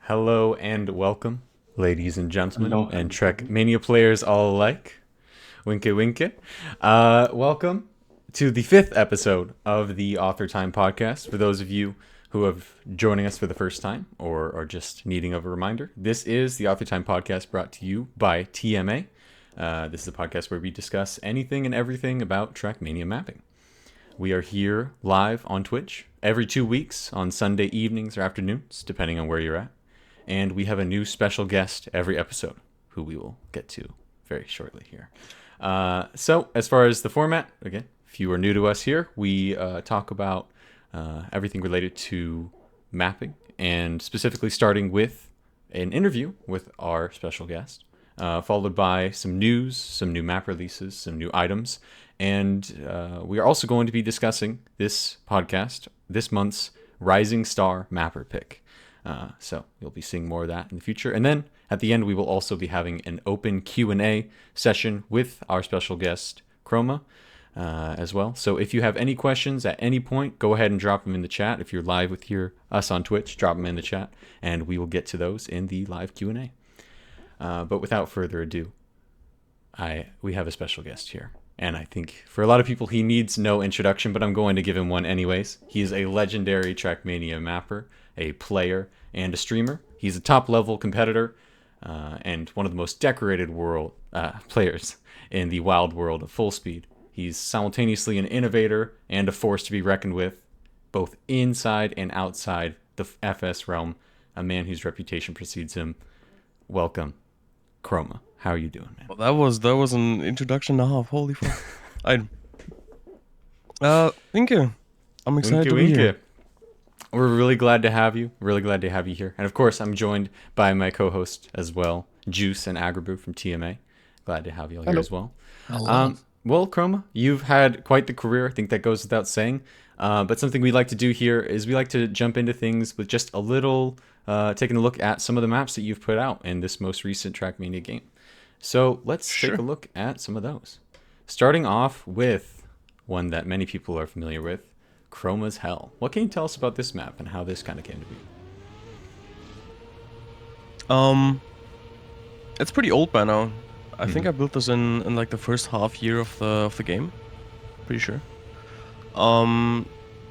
Hello and welcome, ladies and gentlemen, Hello. and TrackMania players all alike. Winke winke. Welcome to the 5th episode of the Author Time podcast. For those of you who have joining us for the first time or are just needing of a reminder, this is the Author Time podcast brought to you by TMA. This is a podcast where we discuss anything and everything about TrackMania mapping. We are here live on Twitch every 2 weeks on Sunday evenings or afternoons, depending on where you're at. And we have a new special guest every episode, who we will get to very shortly here. So, as far as the format, again, if you are new to us here, we talk about everything related to mapping, and specifically starting with an interview with our special guest, followed by some news, some new map releases, some new items, and we are also going to be discussing this month's Rising Star Mapper pick. So you'll be seeing more of that in the future. And then at the end, we will also be having an open Q&A session with our special guest, Chroma, as well. So if you have any questions at any point, go ahead and drop them in the chat. If you're live with us on Twitch, drop them in the chat, and we will get to those in the live Q&A. But without further ado, we have a special guest here. And I think for a lot of people, he needs no introduction, but I'm going to give him one anyways. He is a legendary TrackMania mapper, a player, and a streamer. He's a top-level competitor and one of the most decorated players in the wild world of full speed. He's simultaneously an innovator and a force to be reckoned with, both inside and outside the FS realm, a man whose reputation precedes him. Welcome, Chroma. How are you doing, man? Well, that was an introduction and a half. Holy fuck. Thank you. I'm excited to be here. We're really glad to have you. Really glad to have you here. And of course, I'm joined by my co-host as well, Juice and Agrabrew from TMA. Glad to have you all here as well. Well, Chroma, you've had quite the career. I think that goes without saying. But something we like to do here is we like to jump into things with just a little, taking a look at some of the maps that you've put out in this most recent TrackMania game. So let's take a look at some of those. Starting off with one that many people are familiar with, Chroma's Hell. What can you tell us about this map and how this kind of came to be? It's pretty old by now. I think I built this in like the first half year of the game. Pretty sure.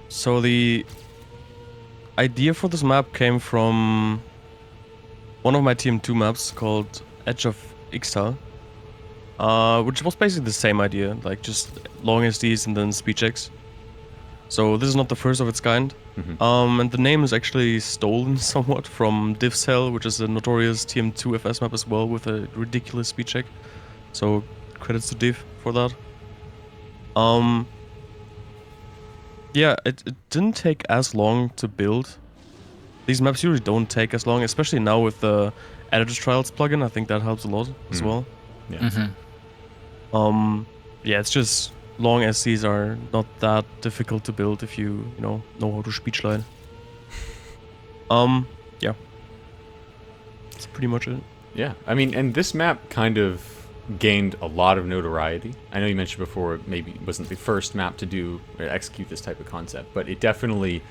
So the idea for this map came from one of my TM2 maps called Edge of Ixtal, which was basically the same idea, like just long SDs and then speed checks. So this is not the first of its kind. And the name is actually stolen somewhat from Div's Hell, which is a notorious TM2 FS map as well with a ridiculous speed check. So credits to Div for that. Yeah, it didn't take as long to build. These maps usually don't take as long, especially now with the Editor's Trials plugin. I think that helps a lot as well. Yeah. Yeah, it's just long SCs are not that difficult to build if you know how to speed slide. Yeah. That's pretty much it. Yeah, I mean, and this map kind of gained a lot of notoriety. I know you mentioned before maybe it wasn't the first map to do or execute this type of concept, but it definitely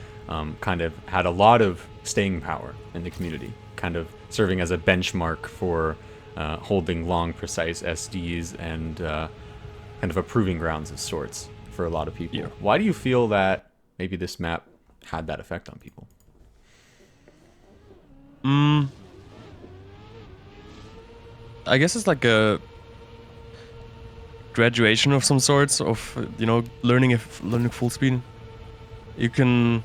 kind of had a lot of staying power in the community, kind of serving as a benchmark for holding long, precise SDs and kind of a proving grounds of sorts for a lot of people. Yeah. Why do you feel that maybe this map had that effect on people? I guess it's like a graduation of some sorts of learning full speed. You can,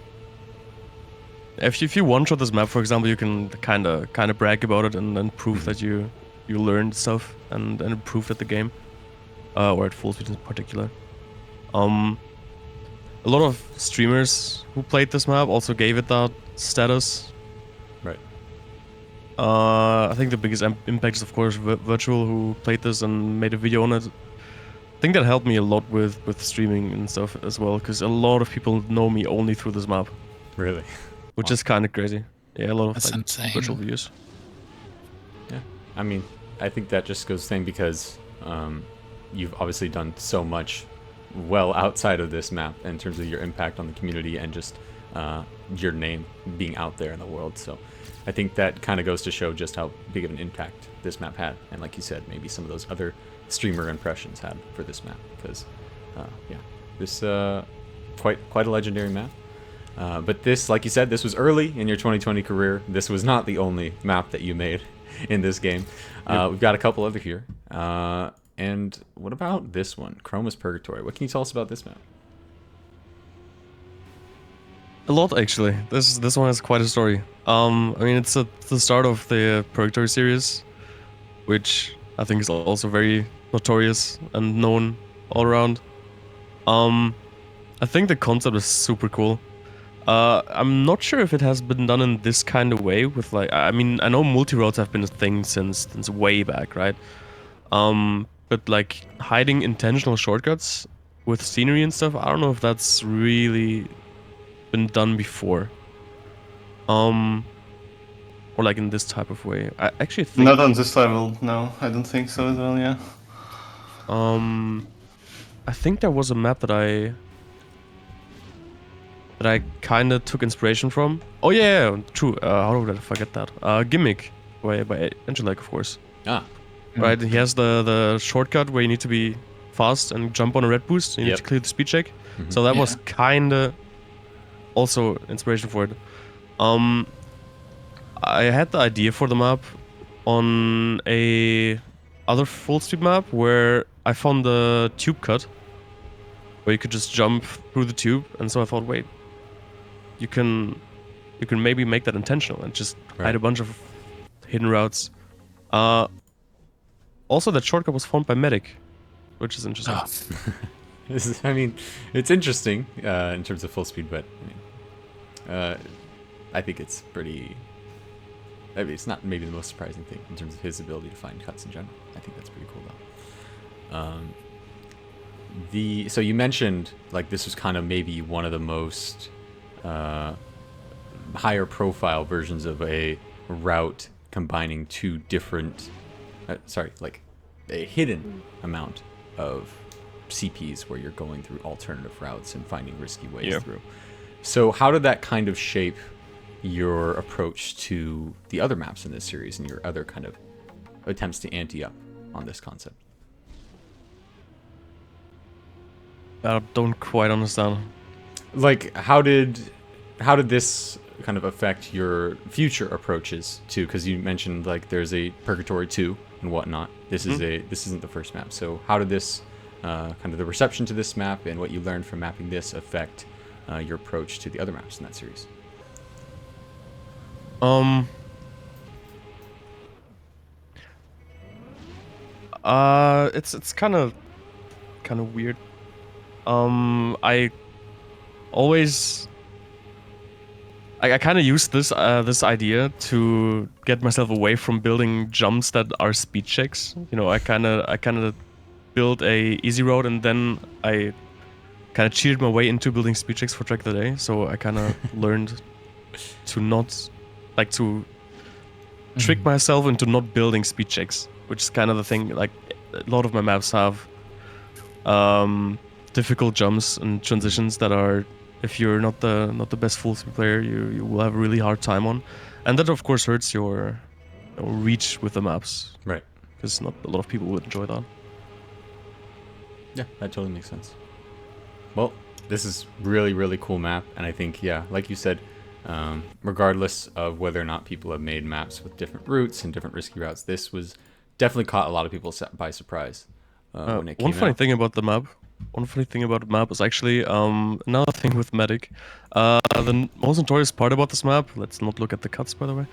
if you one shot this map, for example, you can kind of brag about it and then prove that you you learn stuff and improve at the game, or at full speed in particular. A lot of streamers who played this map also gave it that status. Right. I think the biggest impact is, of course, Virtual, who played this and made a video on it. I think that helped me a lot with streaming and stuff as well, because a lot of people know me only through this map. Really? Which is kind of crazy. Yeah, a lot of That's like, insane. virtual views. Yeah. I mean, I think that just goes saying because you've obviously done so much well outside of this map in terms of your impact on the community and just your name being out there in the world. So I think that kind of goes to show just how big of an impact this map had. And like you said, maybe some of those other streamer impressions had for this map. Because, yeah, this quite a legendary map. But this, like you said, this was early in your 2020 career. This was not the only map that you made in this game. We've got a couple other here. And what about this one, Chroma's Purgatory? What can you tell us about this map? A lot, actually. This one has quite a story. I mean, it's the start of the Purgatory series, which I think is also very notorious and known all around. I think the concept is super cool. I'm not sure if it has been done in this kind of way with like, I mean, I know multi-routes have been a thing since way back, right? But like hiding intentional shortcuts with scenery and stuff, I don't know if that's really been done before. Or like in this type of way. I actually think Not on this level, no. I don't think so as well, yeah. I think there was a map that I kind of took inspiration from. Oh yeah, true. How did I forget that? Gimmick by Angelek, of course. Ah, Right, he has the shortcut where you need to be fast and jump on a red boost. You need to clear the speed check. So that was kind of also inspiration for it. I had the idea for the map on a other full speed map where I found the tube cut where you could just jump through the tube, and so I thought, wait, you can maybe make that intentional and just hide a bunch of hidden routes. Also, that shortcut was found by Medic, which is interesting. I mean, it's interesting in terms of full speed, but I think it's pretty. I mean, it's not maybe the most surprising thing in terms of his ability to find cuts in general. I think that's pretty cool, though. So you mentioned like this was kind of maybe one of the most higher profile versions of a route combining two different. Like a hidden amount of CPs where you're going through alternative routes and finding risky ways through. So how did that kind of shape your approach to the other maps in this series and your other kind of attempts to ante up on this concept? I don't quite understand. Like, how did this kind of affect your future approaches too? Because you mentioned like there's a Purgatory 2 and whatnot. This isn't the first map. So how did this kind of the reception to this map and what you learned from mapping this affect your approach to the other maps in that series? It's kind of weird. I always I kind of used this idea to get myself away from building jumps that are speed checks. You know, I kind of built a easy road and then I kind of cheated my way into building speed checks for Track of the Day. So I kind of learned to not like to trick myself into not building speed checks, which is kind of the thing. Like a lot of my maps have difficult jumps and transitions that are, if you're not the best full speed player, you will have a really hard time on, and that of course hurts your reach with the maps. Right. Because not a lot of people would enjoy that. Yeah, that totally makes sense. Well, this is really cool map, and I think like you said, regardless of whether or not people have made maps with different routes and different risky routes, this was definitely caught a lot of people by surprise when it came One funny out. thing about the map is actually another thing with Medic. The most notorious part about this map, let's not look at the cuts by the way,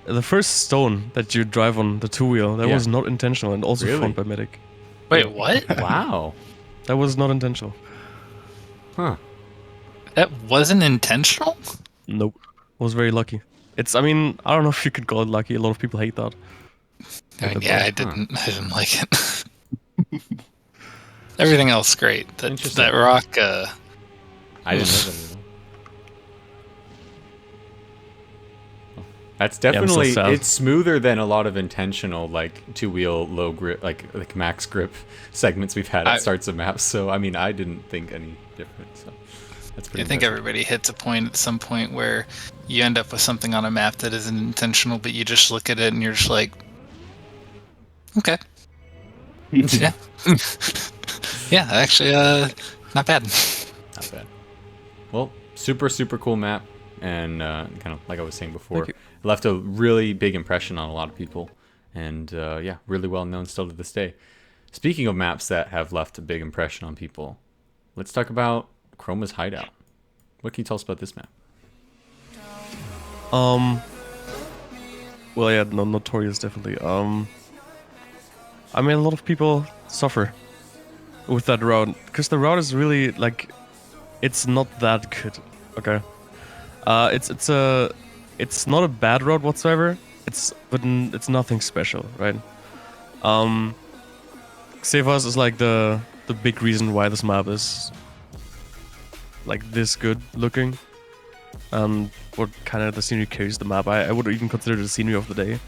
The first stone that you drive on the two-wheel, that was not intentional and also Really? found by Medic. Wait, what? Wow. That was not intentional. Huh. That wasn't intentional? Nope. Was very lucky. I mean, I don't know if you could call it lucky. A lot of people hate that. I mean, yeah, I didn't like it. Everything else great. That rock. I didn't know that at all. That's definitely it's smoother than a lot of intentional like two-wheel low grip like max grip segments we've had at starts of maps. So I mean, I didn't think any different. So that's pretty. I think everybody hits a point at some point where you end up with something on a map that isn't intentional, but you just look at it and you're just like, okay, yeah, yeah, actually, not bad. Not bad. Well, super cool map, and kind of like I was saying before, left a really big impression on a lot of people, and yeah, really well known still to this day. Speaking of maps that have left a big impression on people, let's talk about Chroma's Hideout. What can you tell us about this map? Well, yeah, no, Notorious definitely. I mean, a lot of people suffer with that route because the route is really like, it's not that good. Okay, it's not a bad route whatsoever. It's nothing special, right? Xevas is like the big reason why this map is like this good looking, and what kind of the scenery carries the map. I would even consider the scenery of the day.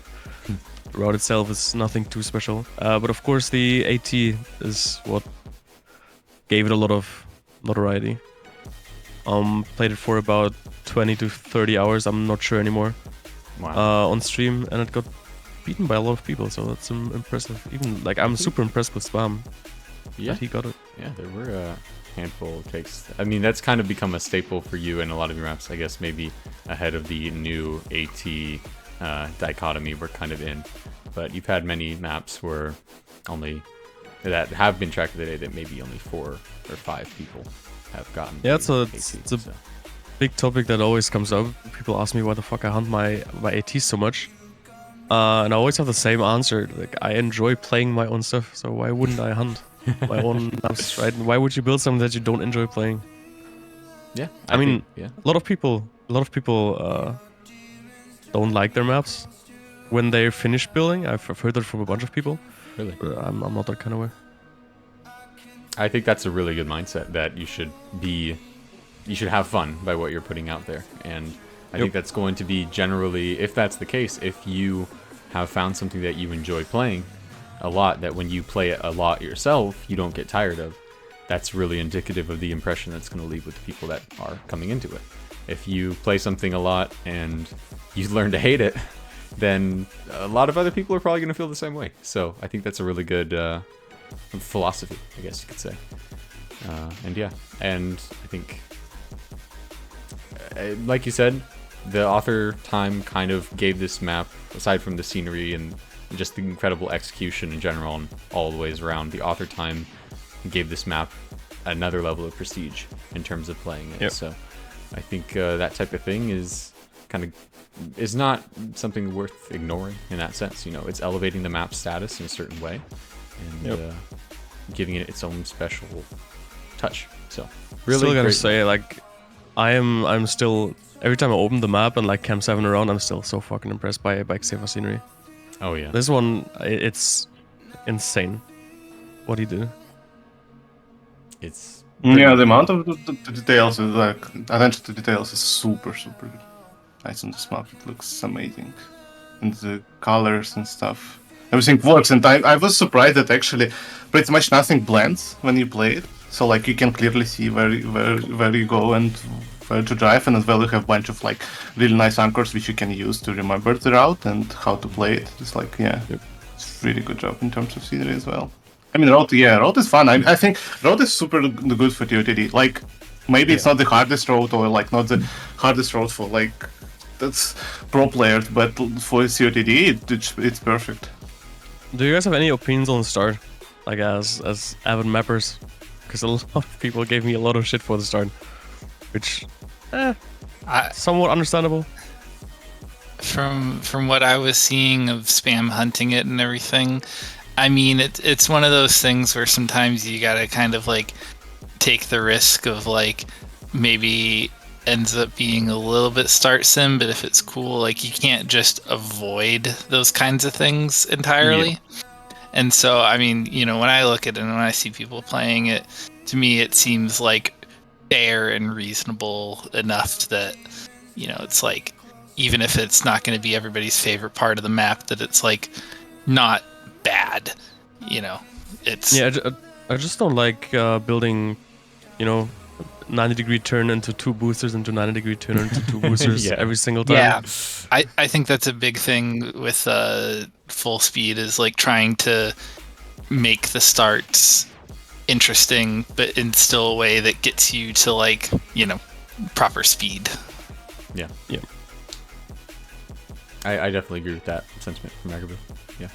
The route itself is nothing too special, but of course the AT is what gave it a lot of notoriety. Played it for about 20 to 30 hours, I'm not sure anymore. Wow. On stream, and it got beaten by a lot of people, so that's impressive. Even like I'm super impressed with Spam. Yeah, that he got it. Yeah, there were a handful of takes. I mean, that's kind of become a staple for you in a lot of your maps. I guess maybe ahead of the new AT dichotomy we're kind of in. But you've had many maps where that have been tracked today that maybe only 4 or 5 people have gotten. Yeah, it's a big topic that always comes up. People ask me why the fuck I hunt my ATs so much. And I always have the same answer. Like, I enjoy playing my own stuff, so why wouldn't I hunt my own maps, right? And why would you build something that you don't enjoy playing? Yeah, I mean, a lot of people don't like their maps when they're finished building. I've heard that from a bunch of people. Really? I'm not that kind of way. I think that's a really good mindset, that you should have fun by what you're putting out there. And I think that's going to be generally, if that's the case, if you have found something that you enjoy playing a lot, that when you play it a lot yourself, you don't get tired of, that's really indicative of the impression that's going to leave with the people that are coming into it. If you play something a lot and you learn to hate it, then a lot of other people are probably going to feel the same way. So I think that's a really good philosophy, I guess you could say. And yeah, and I think, like you said, the author time kind of gave this map, aside from the scenery and just the incredible execution in general and all the ways around, the author time gave this map another level of prestige in terms of playing it. So I think that type of thing is not something worth ignoring in that sense. You know, it's elevating the map status in a certain way and giving it its own special touch. So really, still gotta say, like, I'm still, every time I open the map and like Camp 7 around, I'm still so fucking impressed by Xeva scenery. Oh yeah, this one, it's insane what he did. It's the amount of the details is like, attention to details is super nice on this map. It looks amazing, and the colors and stuff, everything works. And I was surprised that actually pretty much nothing blends when you play it. So like you can clearly see where you go and where to drive, and as well you have a bunch of like really nice anchors which you can use to remember the route and how to play it. It's like it's really good job in terms of scenery as well. I mean, road is fun. I think road is super good for TOTD. Like, maybe it's not the hardest road, or like not the hardest road for like that's pro players, but for COTD it's perfect. Do you guys have any opinions on the start, like as avid mappers? Because a lot of people gave me a lot of shit for the start, which somewhat understandable. from what I was seeing of spam hunting it and everything, I mean, it's one of those things where sometimes you gotta kind of like take the risk of like maybe ends up being a little bit start sim, but if it's cool, like you can't just avoid those kinds of things entirely. And so, I mean, you know, when I look at it and when I see people playing it, to me it seems like fair and reasonable enough that, you know, it's like, even if it's not going to be everybody's favorite part of the map, that it's like not bad, you know. It's Yeah, I just don't like building, you know, 90-degree turn into 2 boosters into 90-degree turn into 2 boosters Yeah. every single time. Yeah, I think that's a big thing with full speed, is like trying to make the starts interesting, but in still a way that gets you to like, you know, proper speed. Yeah. Yeah. I definitely agree with that sentiment from Magaboo. Yeah.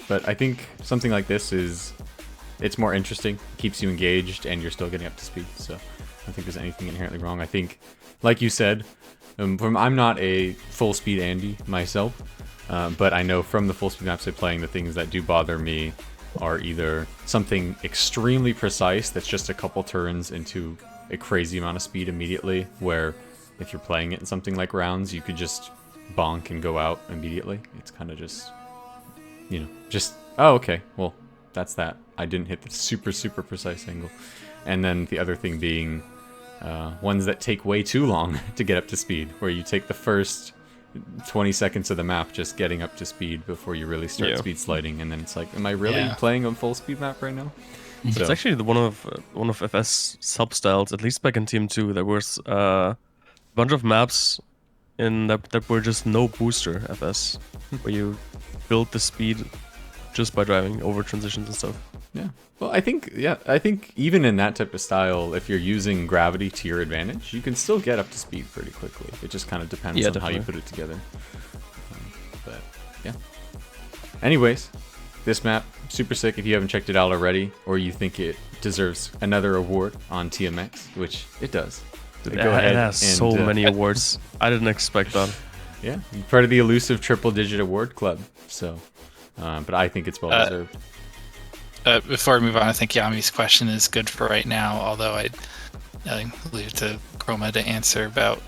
But I think something like this it's more interesting, keeps you engaged, and you're still getting up to speed. So I don't think there's anything inherently wrong. I think, like you said, I'm not a full speed Andy myself, but I know from the full speed maps I'm playing, the things that do bother me are either something extremely precise that's just a couple turns into a crazy amount of speed immediately, where if you're playing it in something like rounds, you could just bonk and go out immediately. It's kind of just, you know, just, oh, okay, well, that's that. I didn't hit the super, super precise angle. And then the other thing being ones that take way too long to get up to speed, where you take the first 20 seconds of the map just getting up to speed before you really start speed sliding, and then it's like, am I really playing a full speed map right now? It's So, actually one of FS substyles, at least back in Team 2, there was a bunch of maps in that were just no booster FS, where you build the speed just by driving over transitions and stuff. yeah. Well, I think even in that type of style, if you're using gravity to your advantage, you can still get up to speed pretty quickly. It just kind of depends on how you put it together. But yeah. Anyways, this map, super sick. If you haven't checked it out already, or you think it deserves another award on TMX, which it does. It has so many awards. I didn't expect that. Yeah, part of the elusive triple-digit award club. So, but I think it's well deserved. Before we move on, I think Yami's question is good for right now, although I'd leave it to Chroma to answer about...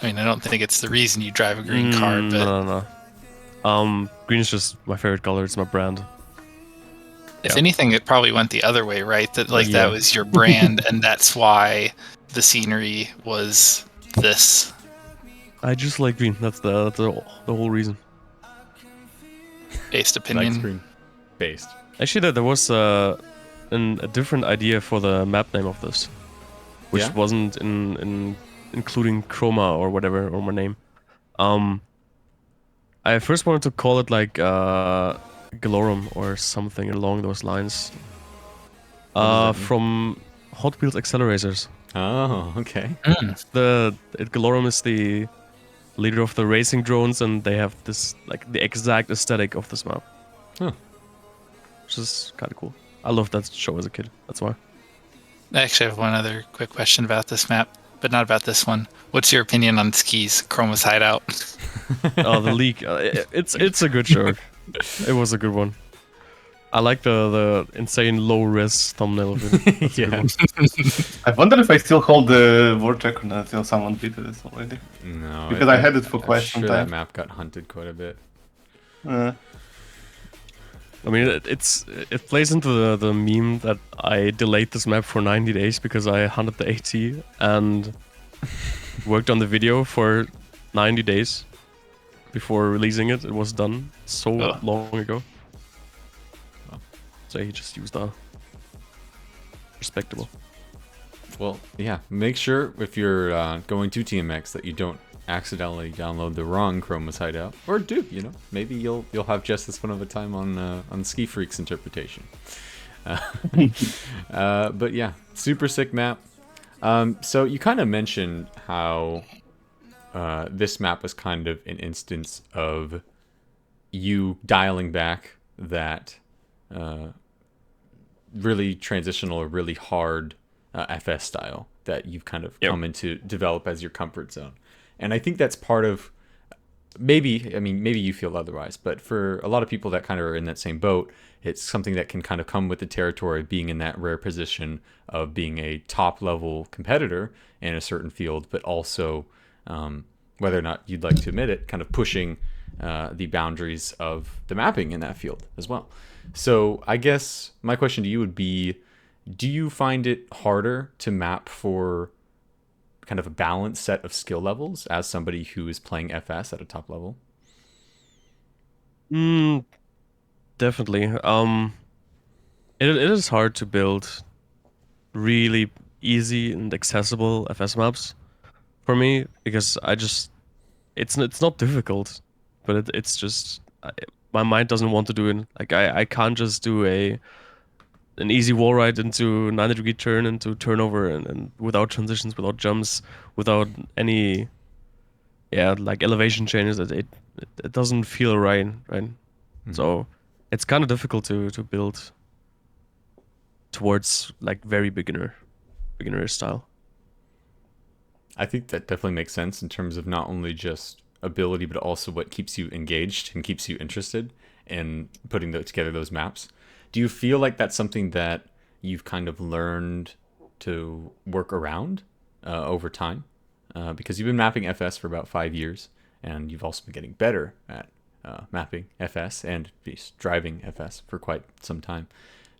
I mean, I don't think it's the reason you drive a green car, but... No. Green is just my favorite color. It's my brand. If anything, it probably went the other way, right? That that was your brand, and that's why the scenery was this. I just like green. That's the whole reason. Based opinion. Like green. Based. Actually, there was a different idea for the map name of this, which wasn't including Chroma or whatever, or my name. I first wanted to call it like Galorum or something along those lines. From Hot Wheels Accelerators. Oh, okay. Galorum is the leader of the racing drones, and they have this like the exact aesthetic of this map. Huh. Which is kind of cool. I loved that show as a kid. That's why. I actually have one other quick question about this map, but not about this one. What's your opinion on Ski's Chroma's Hideout? The leak. It's a good show. It was a good one. I like the insane low res thumbnail of it. Yeah. I wonder if I still hold the word record until someone beat it already. No. Because I had it for quite some time. That map got hunted quite a bit. I mean, it plays into the meme that I delayed this map for 90 days because I hunted the AT and worked on the video for 90 days before releasing it. It was done so long ago. So he just used that. Respectable. Well, yeah. Make sure if you're going to TMX that you don't accidentally download the wrong Chroma's Hideout, or do, you know, maybe you'll have just as fun of a time on Ski Freak's interpretation. But yeah, super sick map. So you kind of mentioned how this map was kind of an instance of you dialing back that really transitional or really hard FS style that you've kind of come into develop as your comfort zone. And I think that's part of maybe, I mean, maybe you feel otherwise, but for a lot of people that kind of are in that same boat, it's something that can kind of come with the territory, being in that rare position of being a top level competitor in a certain field, but also, whether or not you'd like to admit it, kind of pushing the boundaries of the mapping in that field as well. So I guess my question to you would be, do you find it harder to map for kind of a balanced set of skill levels as somebody who is playing FS at a top level? Mm, definitely. It is hard to build really easy and accessible FS maps for me because it's not difficult, but it's just my mind doesn't want to do it. Like I can't just do an easy wall ride into 90-degree turn into turnover and without transitions, without jumps, without any like elevation changes. It doesn't feel right. So it's kind of difficult to build towards like very beginner style. I think that definitely makes sense in terms of not only just ability, but also what keeps you engaged and keeps you interested in putting together those maps. Do you feel like that's something that you've kind of learned to work around over time? Because you've been mapping FS for about 5 years, and you've also been getting better at mapping FS and driving FS for quite some time.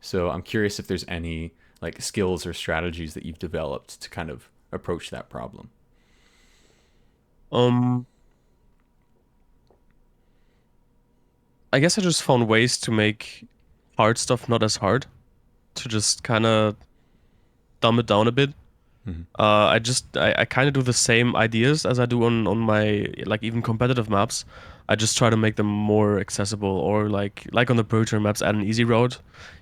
So I'm curious if there's any like skills or strategies that you've developed to kind of approach that problem. Um, I guess I just found ways to make hard stuff not as hard, to just kind of dumb it down a bit. Mhm. I kind of do the same ideas as I do on my like even competitive maps. I just try to make them more accessible, or like on the Pro Tour maps, add an easy route.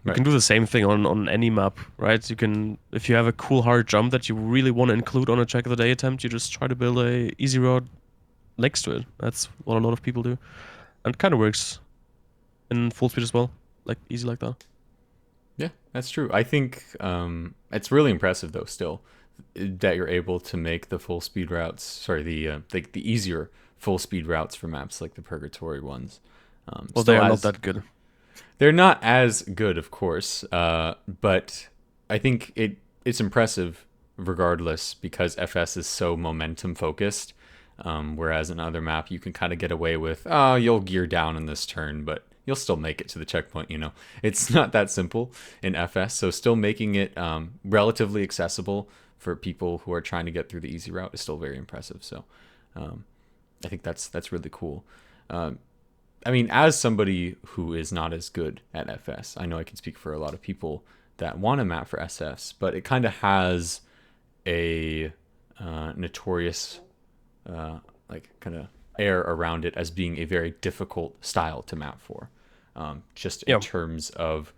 You Right. can do the same thing on any map, right? You can, if you have a cool hard jump that you really want to include on a check of the day attempt, you just try to build a easy route next to it. That's what a lot of people do, and it kind of works in full speed as well, like easy like that. Yeah, that's true. I think it's really impressive though still that you're able to make the full speed routes. Sorry, the easier full speed routes for maps like the purgatory ones. Well, they Still are not as that good. they're not as good, of course, but I think it's impressive regardless because FS is so momentum focused. Whereas in other map, you can kind of get away with, oh, you'll gear down in this turn, but you'll still make it to the checkpoint. It's not that simple in FS. So still making it relatively accessible for people who are trying to get through the easy route is still very impressive. So um, I think that's really cool. Um, I mean, as somebody who is not as good at FS, I know I can speak for a lot of people that want to map for SS, but it kind of has a notorious like kind of air around it as being a very difficult style to map for, just in Yeah. terms of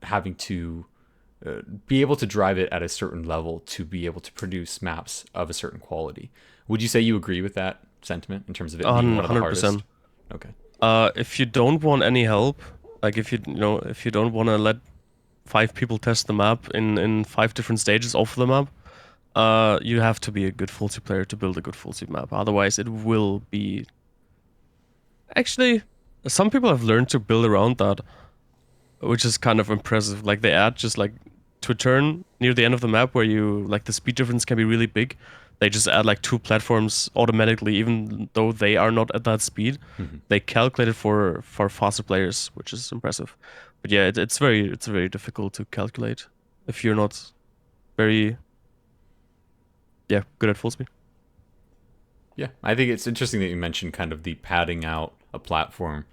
having to be able to drive it at a certain level to be able to produce maps of a certain quality. Would you say you agree with that sentiment in terms of it being one of the hardest? 100%. Okay. If you don't want any help, like if you don't want to let 5 people test the map in 5 different stages of the map, you have to be a good full speed player to build a good full speed map. Otherwise, it will be. Actually, some people have learned to build around that, which is kind of impressive. Like they add just like to a turn near the end of the map where you like the speed difference can be really big. They just add like 2 platforms automatically, even though they are not at that speed. Mhm. They calculate it for faster players, which is impressive. But yeah, it's very difficult to calculate if you're not very good at full speed. Yeah, I think it's interesting that you mentioned kind of the padding out a platform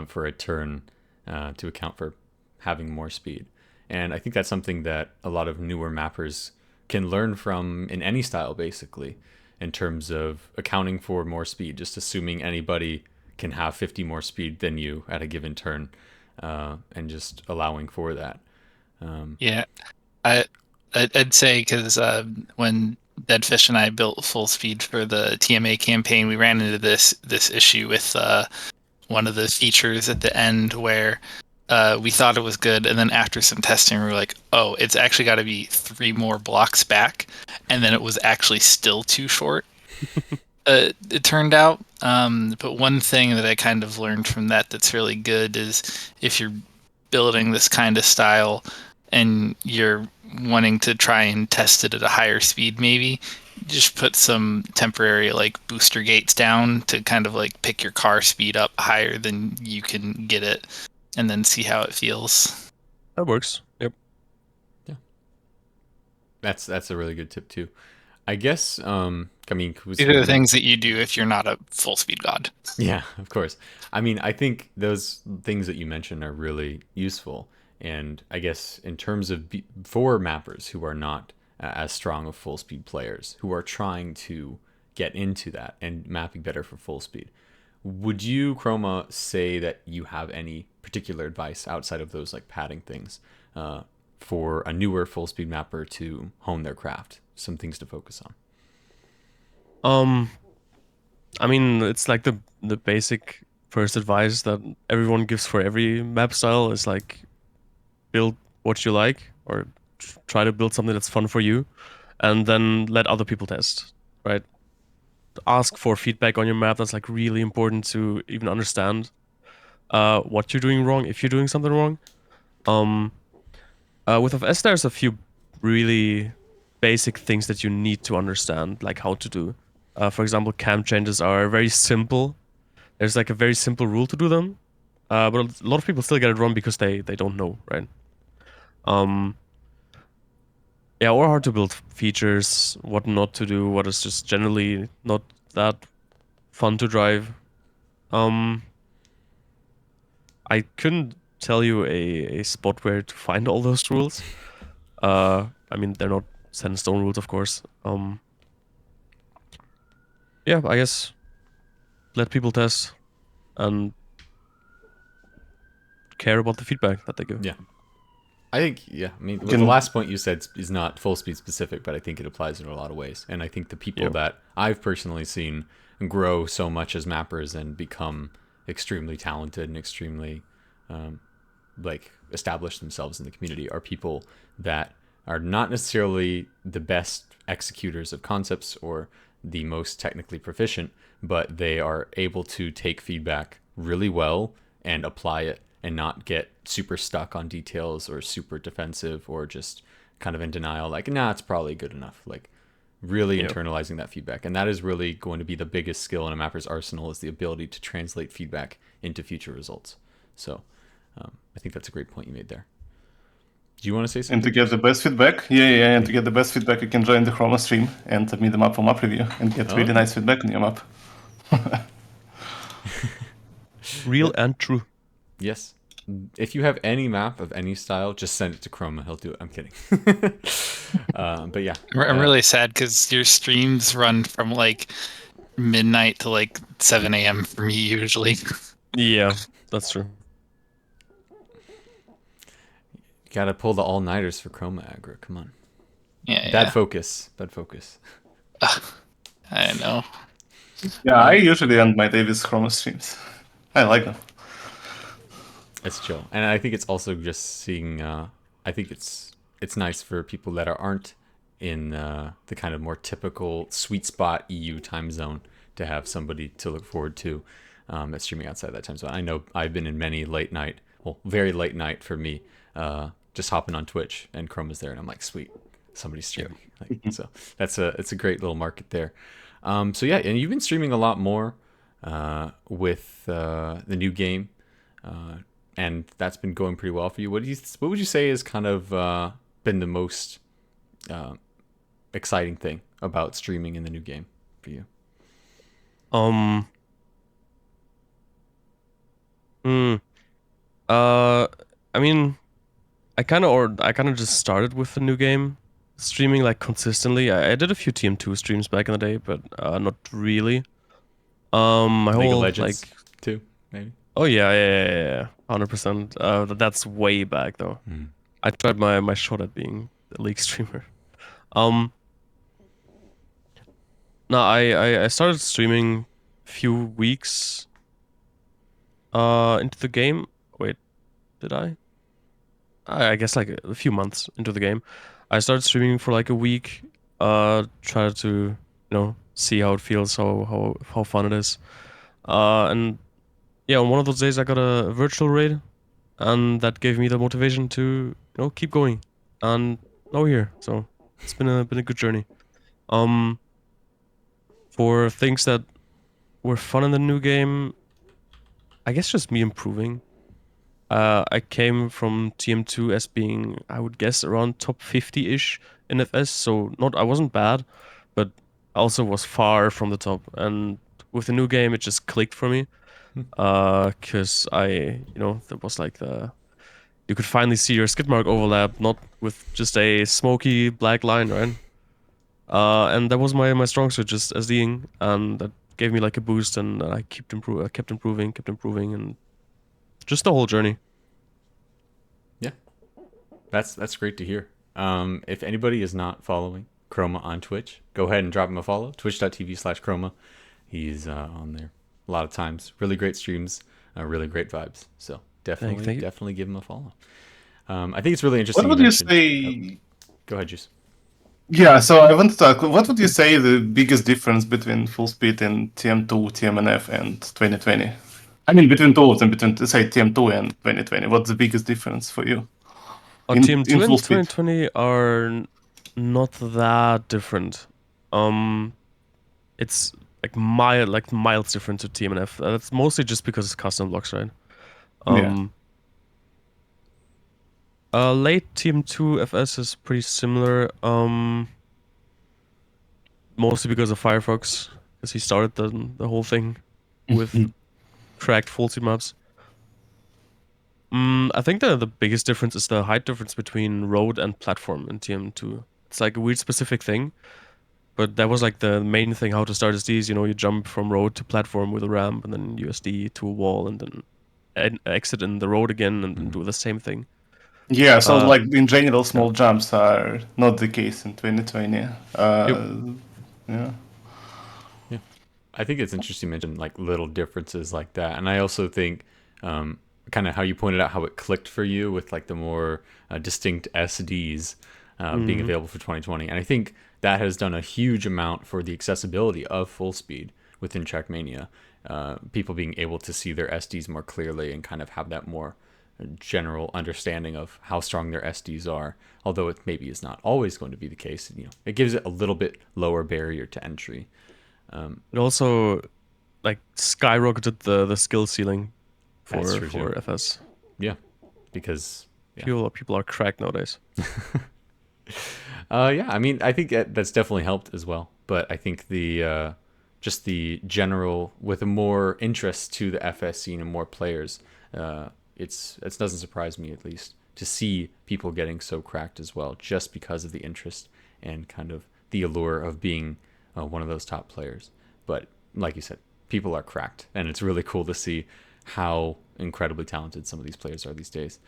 for a turn to account for having more speed. And I think that's something that a lot of newer mappers can learn from in any style, basically, in terms of accounting for more speed, just assuming anybody can have 50 more speed than you at a given turn, and just allowing for that. Yeah, I I'd say because when Deadfish and I built full speed for the TMA campaign, we ran into this issue with one of the features at the end where we thought it was good, and then after some testing, we were like, "Oh, it's actually got to be 3 more blocks back," and then it was actually still too short. it turned out. But one thing that I kind of learned from that's really good is if you're building this kind of style and you're wanting to try and test it at a higher speed, maybe just put some temporary like booster gates down to kind of like pick your car speed up higher than you can get it, and then see how it feels. That works. Yep. That's a really good tip too. I guess I mean These are the things that you do if you're not a full speed god. Yeah, of course. I mean, I think those things that you mentioned are really useful. And I guess in terms of for mappers who are not as strong of full speed players, who are trying to get into that and mapping better for full speed, would you, Chroma, say that you have any particular advice outside of those like padding things for a newer full speed mapper to hone their craft? Some things to focus on. I mean, it's like the basic first advice that everyone gives for every map style is like build what you like, or try to build something that's fun for you, and then let other people test, right? Ask for feedback on your map. That's like really important to even understand what you're doing wrong, if you're doing something wrong. With FS, there's a few really basic things that you need to understand, like how to do. For example, cam changes are very simple. There's like a very simple rule to do them, but a lot of people still get it wrong because they don't know, right? Yeah, or hard to build features, what not to do, what is just generally not that fun to drive. I couldn't tell you a spot where to find all those rules. I mean, they're not set in stone rules, of course. Yeah, I guess let people test and care about the feedback that they give. Yeah. I think, yeah, I mean, the last point you said is not full speed specific, but I think it applies in a lot of ways. And I think the people that I've personally seen grow so much as mappers and become extremely talented and extremely, like, establish themselves in the community are people that are not necessarily the best executors of concepts or the most technically proficient, but they are able to take feedback really well and apply it and not get super stuck on details or super defensive or just kind of in denial, like, nah, it's probably good enough. Like, really internalizing that feedback. And that is really going to be the biggest skill in a mapper's arsenal, is the ability to translate feedback into future results. So I think that's a great point you made there. Do you want to say something? And to get the best feedback, and to get the best feedback, you can join the Chroma stream and meet the map for map review and get really nice feedback on your map. Real and true. Yes. If you have any map of any style, just send it to Chroma. He'll do it. I'm kidding. But yeah. I'm really sad because your streams run from like midnight to like 7 a.m. for me usually. Yeah, that's true. You gotta pull the all-nighters for Chroma aggro. Come on. Yeah. Bad focus. I know. Yeah, I usually end my day with Chroma streams. I like them. It's chill, and I think it's also just seeing. I think it's nice for people that aren't in the kind of more typical sweet spot EU time zone to have somebody to look forward to that's streaming outside that time zone. I know I've been in many late night, very late night for me, just hopping on Twitch and Chroma's there, and I'm like, sweet, somebody's streaming. Like, so it's a great little market there. So yeah, and you've been streaming a lot more with the new game. And that's been going pretty well for you. What would you say has kind of been the most exciting thing about streaming in the new game for you? I mean, I kind of just started with the new game, streaming like consistently. I did a few TM2 streams back in the day, but not really. My League of whole Legends like too, maybe. Oh yeah, 100%. That's way back though. I tried my shot at being a League streamer. No, I started streaming a few weeks into the game. Wait, did I? I guess like a few months into the game. I started streaming for like a week. Tried to, see how it feels, how fun it is. And yeah, on one of those days I got a virtual raid, and that gave me the motivation to keep going. And now we're here, so it's been a good journey. For things that were fun in the new game, I guess just me improving. I came from TM2 as being, I would guess, around top 50-ish in FS, so I wasn't bad, but I also was far from the top. And with the new game, it just clicked for me, because there was like you could finally see your skid mark overlap, not with just a smoky black line, right? And that was my strong suit, just SDing, and that gave me like a boost, and I kept improving, and just the whole journey. Yeah, that's great to hear. If anybody is not following Chroma on Twitch, go ahead and drop him a follow. Twitch.tv/Chroma. He's on there a lot of times. Really great streams, really great vibes. So definitely give him a follow. I think it's really interesting. What would you say? Go ahead, Juice. Yeah, so I want to talk. What would you say the biggest difference between full speed in TM2, TMNF, and 2020? I mean, between two of them, between say TM2 and 2020. What's the biggest difference for you? TM2 in full and speed? 2020 are not that different. It's like miles different to TMNF. That's mostly just because it's custom blocks, right? Yeah. Late TM2 FS is pretty similar. Mostly because of Firefox, because he started the whole thing with cracked full speed maps. I think the biggest difference is the height difference between road and platform in TM2. It's like a weird specific thing, but that was like the main thing how to start SDs. You jump from road to platform with a ramp, and then USD to a wall, and then exit in the road again, and then do the same thing. Yeah, so like in general, small jumps are not the case in 2020. Yeah. Yeah, I think it's interesting you mentioned like little differences like that, and I also think kind of how you pointed out how it clicked for you with like the more distinct SDs being available for 2020, and I think that has done a huge amount for the accessibility of full speed within TrackMania. People being able to see their SDs more clearly and kind of have that more general understanding of how strong their SDs are, although it maybe is not always going to be the case. It gives it a little bit lower barrier to entry. It also like skyrocketed the skill ceiling for FS. Yeah, because people are cracked nowadays. Yeah, I mean, I think that's definitely helped as well. But I think the just the general with a more interest to the FS scene and more players, it doesn't surprise me at least to see people getting so cracked as well, just because of the interest and kind of the allure of being one of those top players. But like you said, people are cracked, and it's really cool to see how incredibly talented some of these players are these days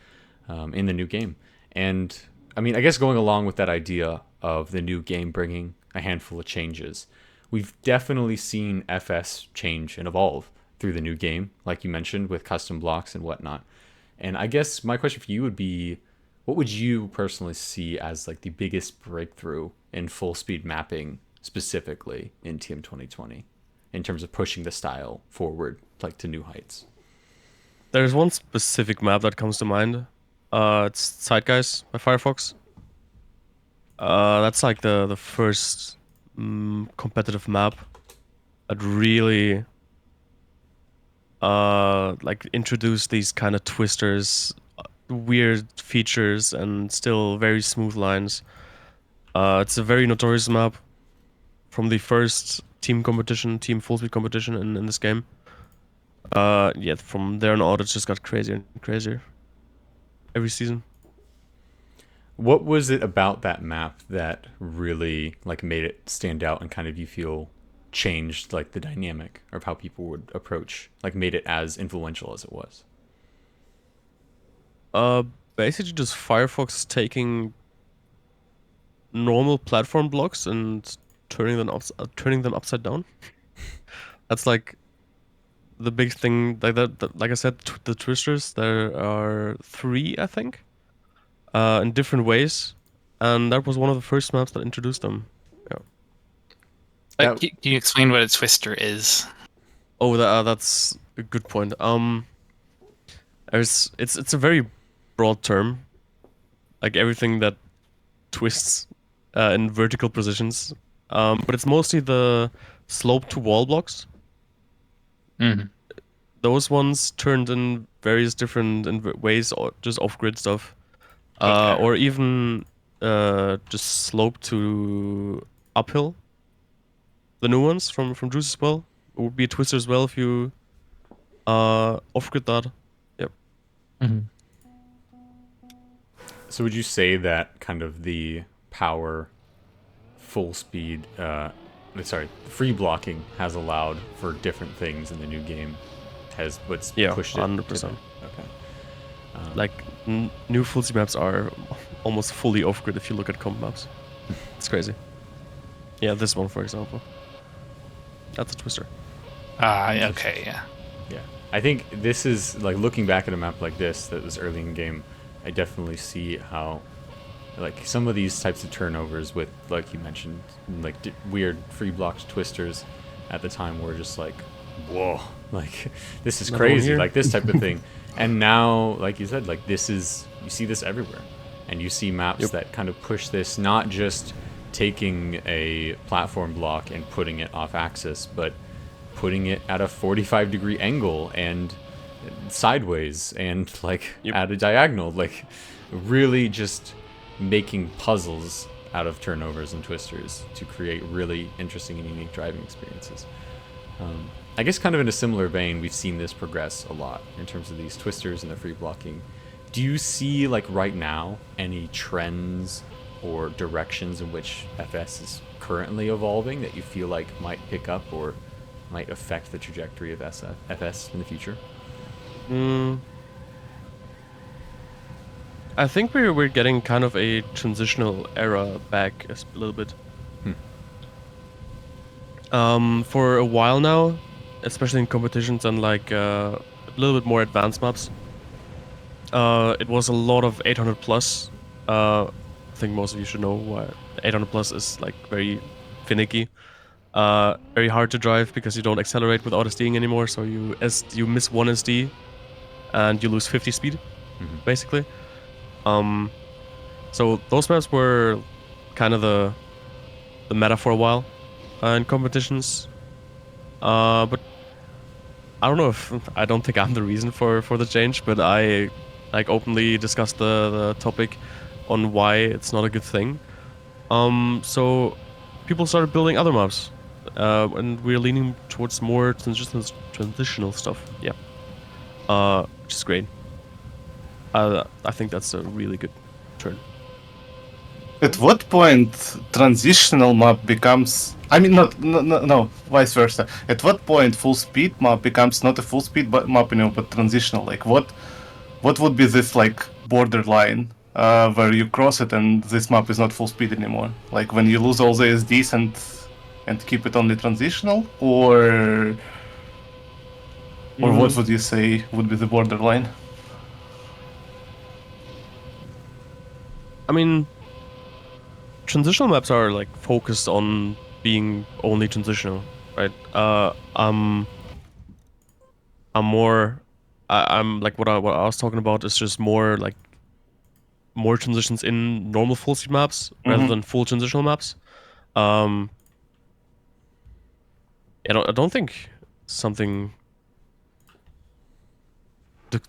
in the new game. And I mean, I guess going along with that idea of the new game bringing a handful of changes, we've definitely seen FS change and evolve through the new game, like you mentioned, with custom blocks and whatnot. And I guess my question for you would be, what would you personally see as like the biggest breakthrough in full speed mapping specifically in TM 2020 in terms of pushing the style forward like to new heights? There's one specific map that comes to mind. It's Zeitgeist by Firefox. That's like the first competitive map that really like introduced these kind of twisters, weird features, and still very smooth lines. It's a very notorious map from the first team full speed competition in this game. Yeah, from there on out, it just got crazier and crazier every season. What was it about that map that really like made it stand out and kind of you feel changed like the dynamic of how people would approach, like made it as influential as it was? Basically just Firefox taking normal platform blocks and turning them upside down. That's like the big thing. Like that like I said, the twisters. There are 3, I think, in different ways, and that was one of the first maps that introduced them. Yeah. Can you explain what a twister is? Oh, that's a good point. It's a very broad term, like everything that twists in vertical positions. But it's mostly the slope to wall blocks. Mm. Those ones turned in various different ways, or just off-grid stuff, Okay. or even just slope to uphill. The new ones from Juice as well. It would be a twister as well if you off-grid that. Yep. Mhm. So would you say that kind of the power, full speed, free blocking has allowed for different things in the new game? Has what's Yeah, pushed it to that? 100%. Okay. Like new full speed maps are almost fully off-grid if you look at comp maps. It's crazy. Yeah, this one for example. That's a twister. Okay, yeah. Yeah. I think this is, like, looking back at a map like this that was early in game, I definitely see how, like, some of these types of turnovers with, like you mentioned, like weird free blocked twisters at the time were just like, whoa, like, this is Another one crazy, here. like this type of thing. And now, like you said, like, this is, you see this everywhere. And you see maps Yep. that kind of push this, not just taking a platform block and putting it off axis, but putting it at a 45-degree angle and sideways and, like, Yep. at a diagonal, like, really just making puzzles out of turnovers and twisters to create really interesting and unique driving experiences. I guess kind of in a similar vein, we've seen this progress a lot in terms of these twisters and the free blocking. Do you see, like, right now, any trends or directions in which FS is currently evolving that you feel like might pick up or might affect the trajectory of FS in the future? I think we're getting kind of a transitional era back a little bit. For a while now, especially in competitions and like a little bit more advanced maps, it was a lot of 800 plus. I think most of you should know why 800 plus is like very finicky. Very hard to drive because you don't accelerate without SDing anymore. So you miss one SD and you lose 50 speed, basically. So those maps were kind of the meta for a while in competitions. But I don't know if I don't think I'm the reason for the change, but I like openly discussed the topic on why it's not a good thing. So people started building other maps, and we're leaning towards more transitional stuff. Yeah, which is great. I think that's a really good turn. At what point transitional map becomes? I mean, no, vice versa. At what point full speed map becomes not a full speed map anymore, but transitional? Like what would be this like borderline where you cross it and this map is not full speed anymore? Like when you lose all the SDs and keep it only transitional, or what would you say would be the borderline? I mean, transitional maps are like focused on being only transitional, right? I'm more, I'm like what I was talking about is just more like more transitions in normal full speed maps rather than full transitional maps. Um, I don't think something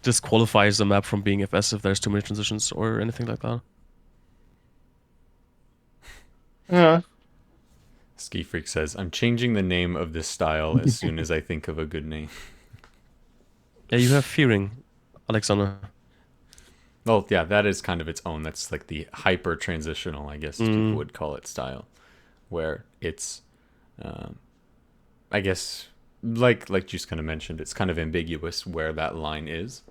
disqualifies the map from being FS if there's too many transitions or anything like that. Yeah. Ski Freak says, I'm changing the name of this style as soon as I think of a good name. Yeah, you have fearing, Alexander. Well, yeah, that is kind of its own. That's like the hyper transitional, I guess, as people would call it, style, where it's, I guess, like Juice kind of mentioned, it's kind of ambiguous where that line is,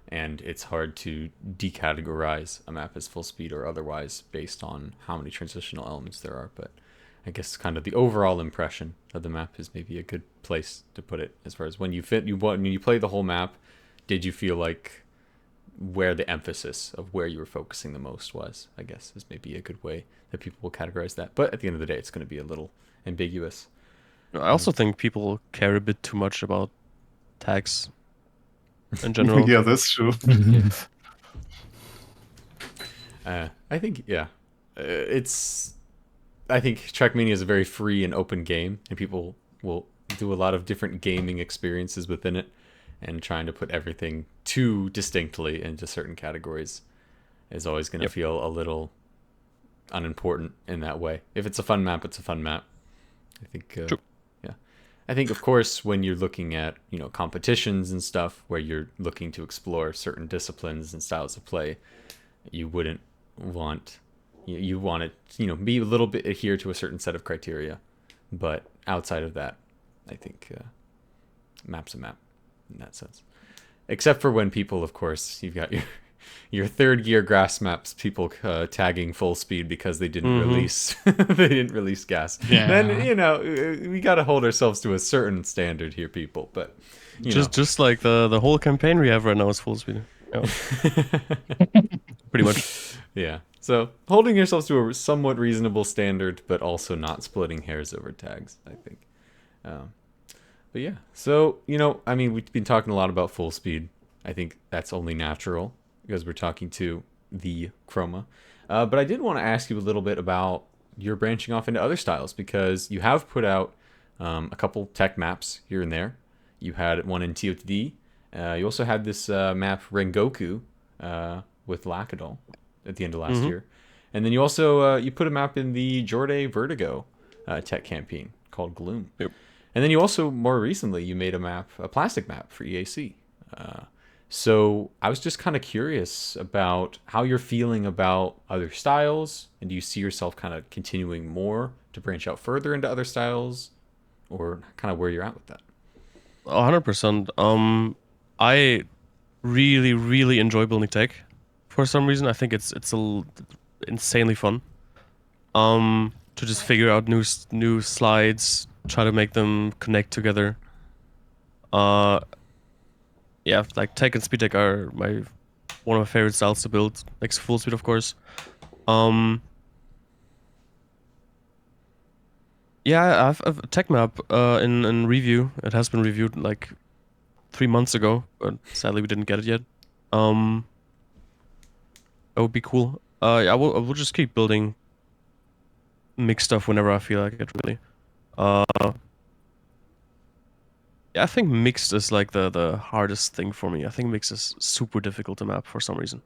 and it's hard to decategorize a map as full speed or otherwise based on how many transitional elements there are. But I guess kind of the overall impression of the map is maybe a good place to put it as far as when you play the whole map. Did you feel like where the emphasis of where you were focusing the most was, I guess, is maybe a good way that people will categorize that. But at the end of the day, it's going to be a little ambiguous. I also think people care a bit too much about tags in general. Yeah, that's true. I think it's. I think TrackMania is a very free and open game, and people will do a lot of different gaming experiences within it, and trying to put everything too distinctly into certain categories is always going to Yep. feel a little unimportant in that way. If it's a fun map, it's a fun map. I think. True. Yeah, I think of course when you're looking at competitions and stuff where you're looking to explore certain disciplines and styles of play, you wouldn't want you want it be a little bit adhere to a certain set of criteria, but outside of that, I think map's a map in that sense. Except for when people, of course, you've got your third gear grass maps, people tagging full speed because they didn't release they didn't release gas. Yeah. Then we got to hold ourselves to a certain standard here, people. But Just like the whole campaign we have right now is full speed. Yeah. Pretty much. Yeah. So holding yourselves to a somewhat reasonable standard, but also not splitting hairs over tags, I think. But yeah. So, I mean, we've been talking a lot about full speed. I think that's only natural because we're talking to the Chroma. But I did want to ask you a little bit about your branching off into other styles because you have put out a couple tech maps here and there. You had one in TOTD. You also had this map Rengoku with Lakadol at the end of last year. And then you also you put a map in the Jorde Vertigo tech campaign called Gloom. Yep. And then you also, more recently, you made a plastic map for EAC. So I was just kind of curious about how you're feeling about other styles, and do you see yourself kind of continuing more to branch out further into other styles, or kind of where you're at with that? 100%. I really, really enjoy building tech. For some reason, I think it's insanely fun. To just figure out new slides, try to make them connect together. Yeah, like tech and speed tech are one of my favorite styles to build. Next to full speed, of course. Yeah, I have a tech map in review. It has been reviewed like 3 months ago, but sadly we didn't get it yet. That would be cool. I will just keep building mixed stuff whenever I feel like it. Really. Yeah, I think mixed is like the hardest thing for me. I think mixed is super difficult to map for some reason.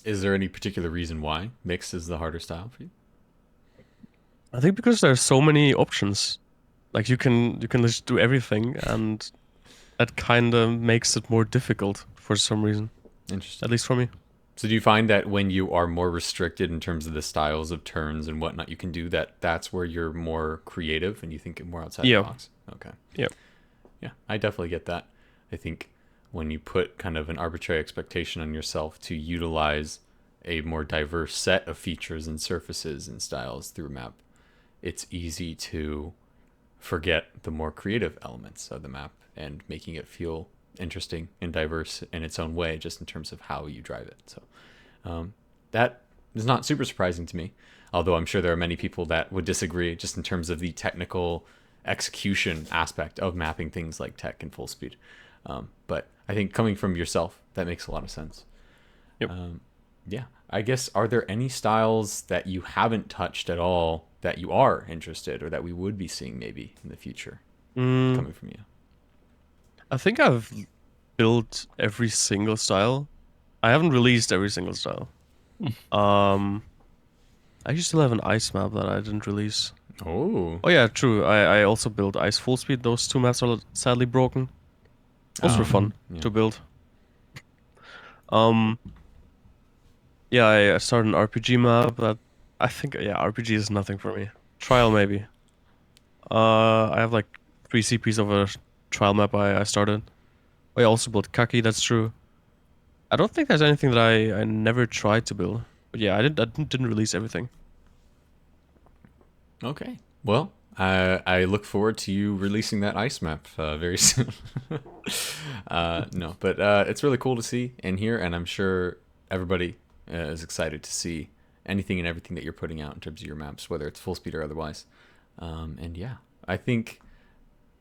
Is there any particular reason why mixed is the harder style for you? I think because there's so many options. Like you can just do everything, and that kind of makes it more difficult for some reason. Interesting. At least for me. So do you find that when you are more restricted in terms of the styles of turns and whatnot you can do, that's where you're more creative and you think more outside the box? Okay. Yeah. Yeah, I definitely get that. I think when you put kind of an arbitrary expectation on yourself to utilize a more diverse set of features and surfaces and styles through a map, it's easy to forget the more creative elements of the map and making it feel interesting and diverse in its own way, just in terms of how you drive it. So that is not super surprising to me, although I'm sure there are many people that would disagree just in terms of the technical execution aspect of mapping things like tech and full speed. But I think coming from yourself, that makes a lot of sense. Yep. Yeah, I guess, are there any styles that you haven't touched at all that you are interested or that we would be seeing maybe in the future coming from you? I think I've built every single style. I haven't released every single style. I actually still have an ice map that I didn't release. Oh. Oh yeah, true. I also built ice full speed. Those two maps are sadly broken. Those were fun to build. Yeah, I started an RPG map that I think RPG is nothing for me. Trial maybe. I have like 3 CPs of a trial map I started. I also built Kaki, that's true. I don't think there's anything that I never tried to build. But yeah, I didn't release everything. Okay. Well, I look forward to you releasing that ice map very soon. No, but it's really cool to see and hear, and I'm sure everybody is excited to see anything and everything that you're putting out in terms of your maps, whether it's full speed or otherwise. And yeah, I think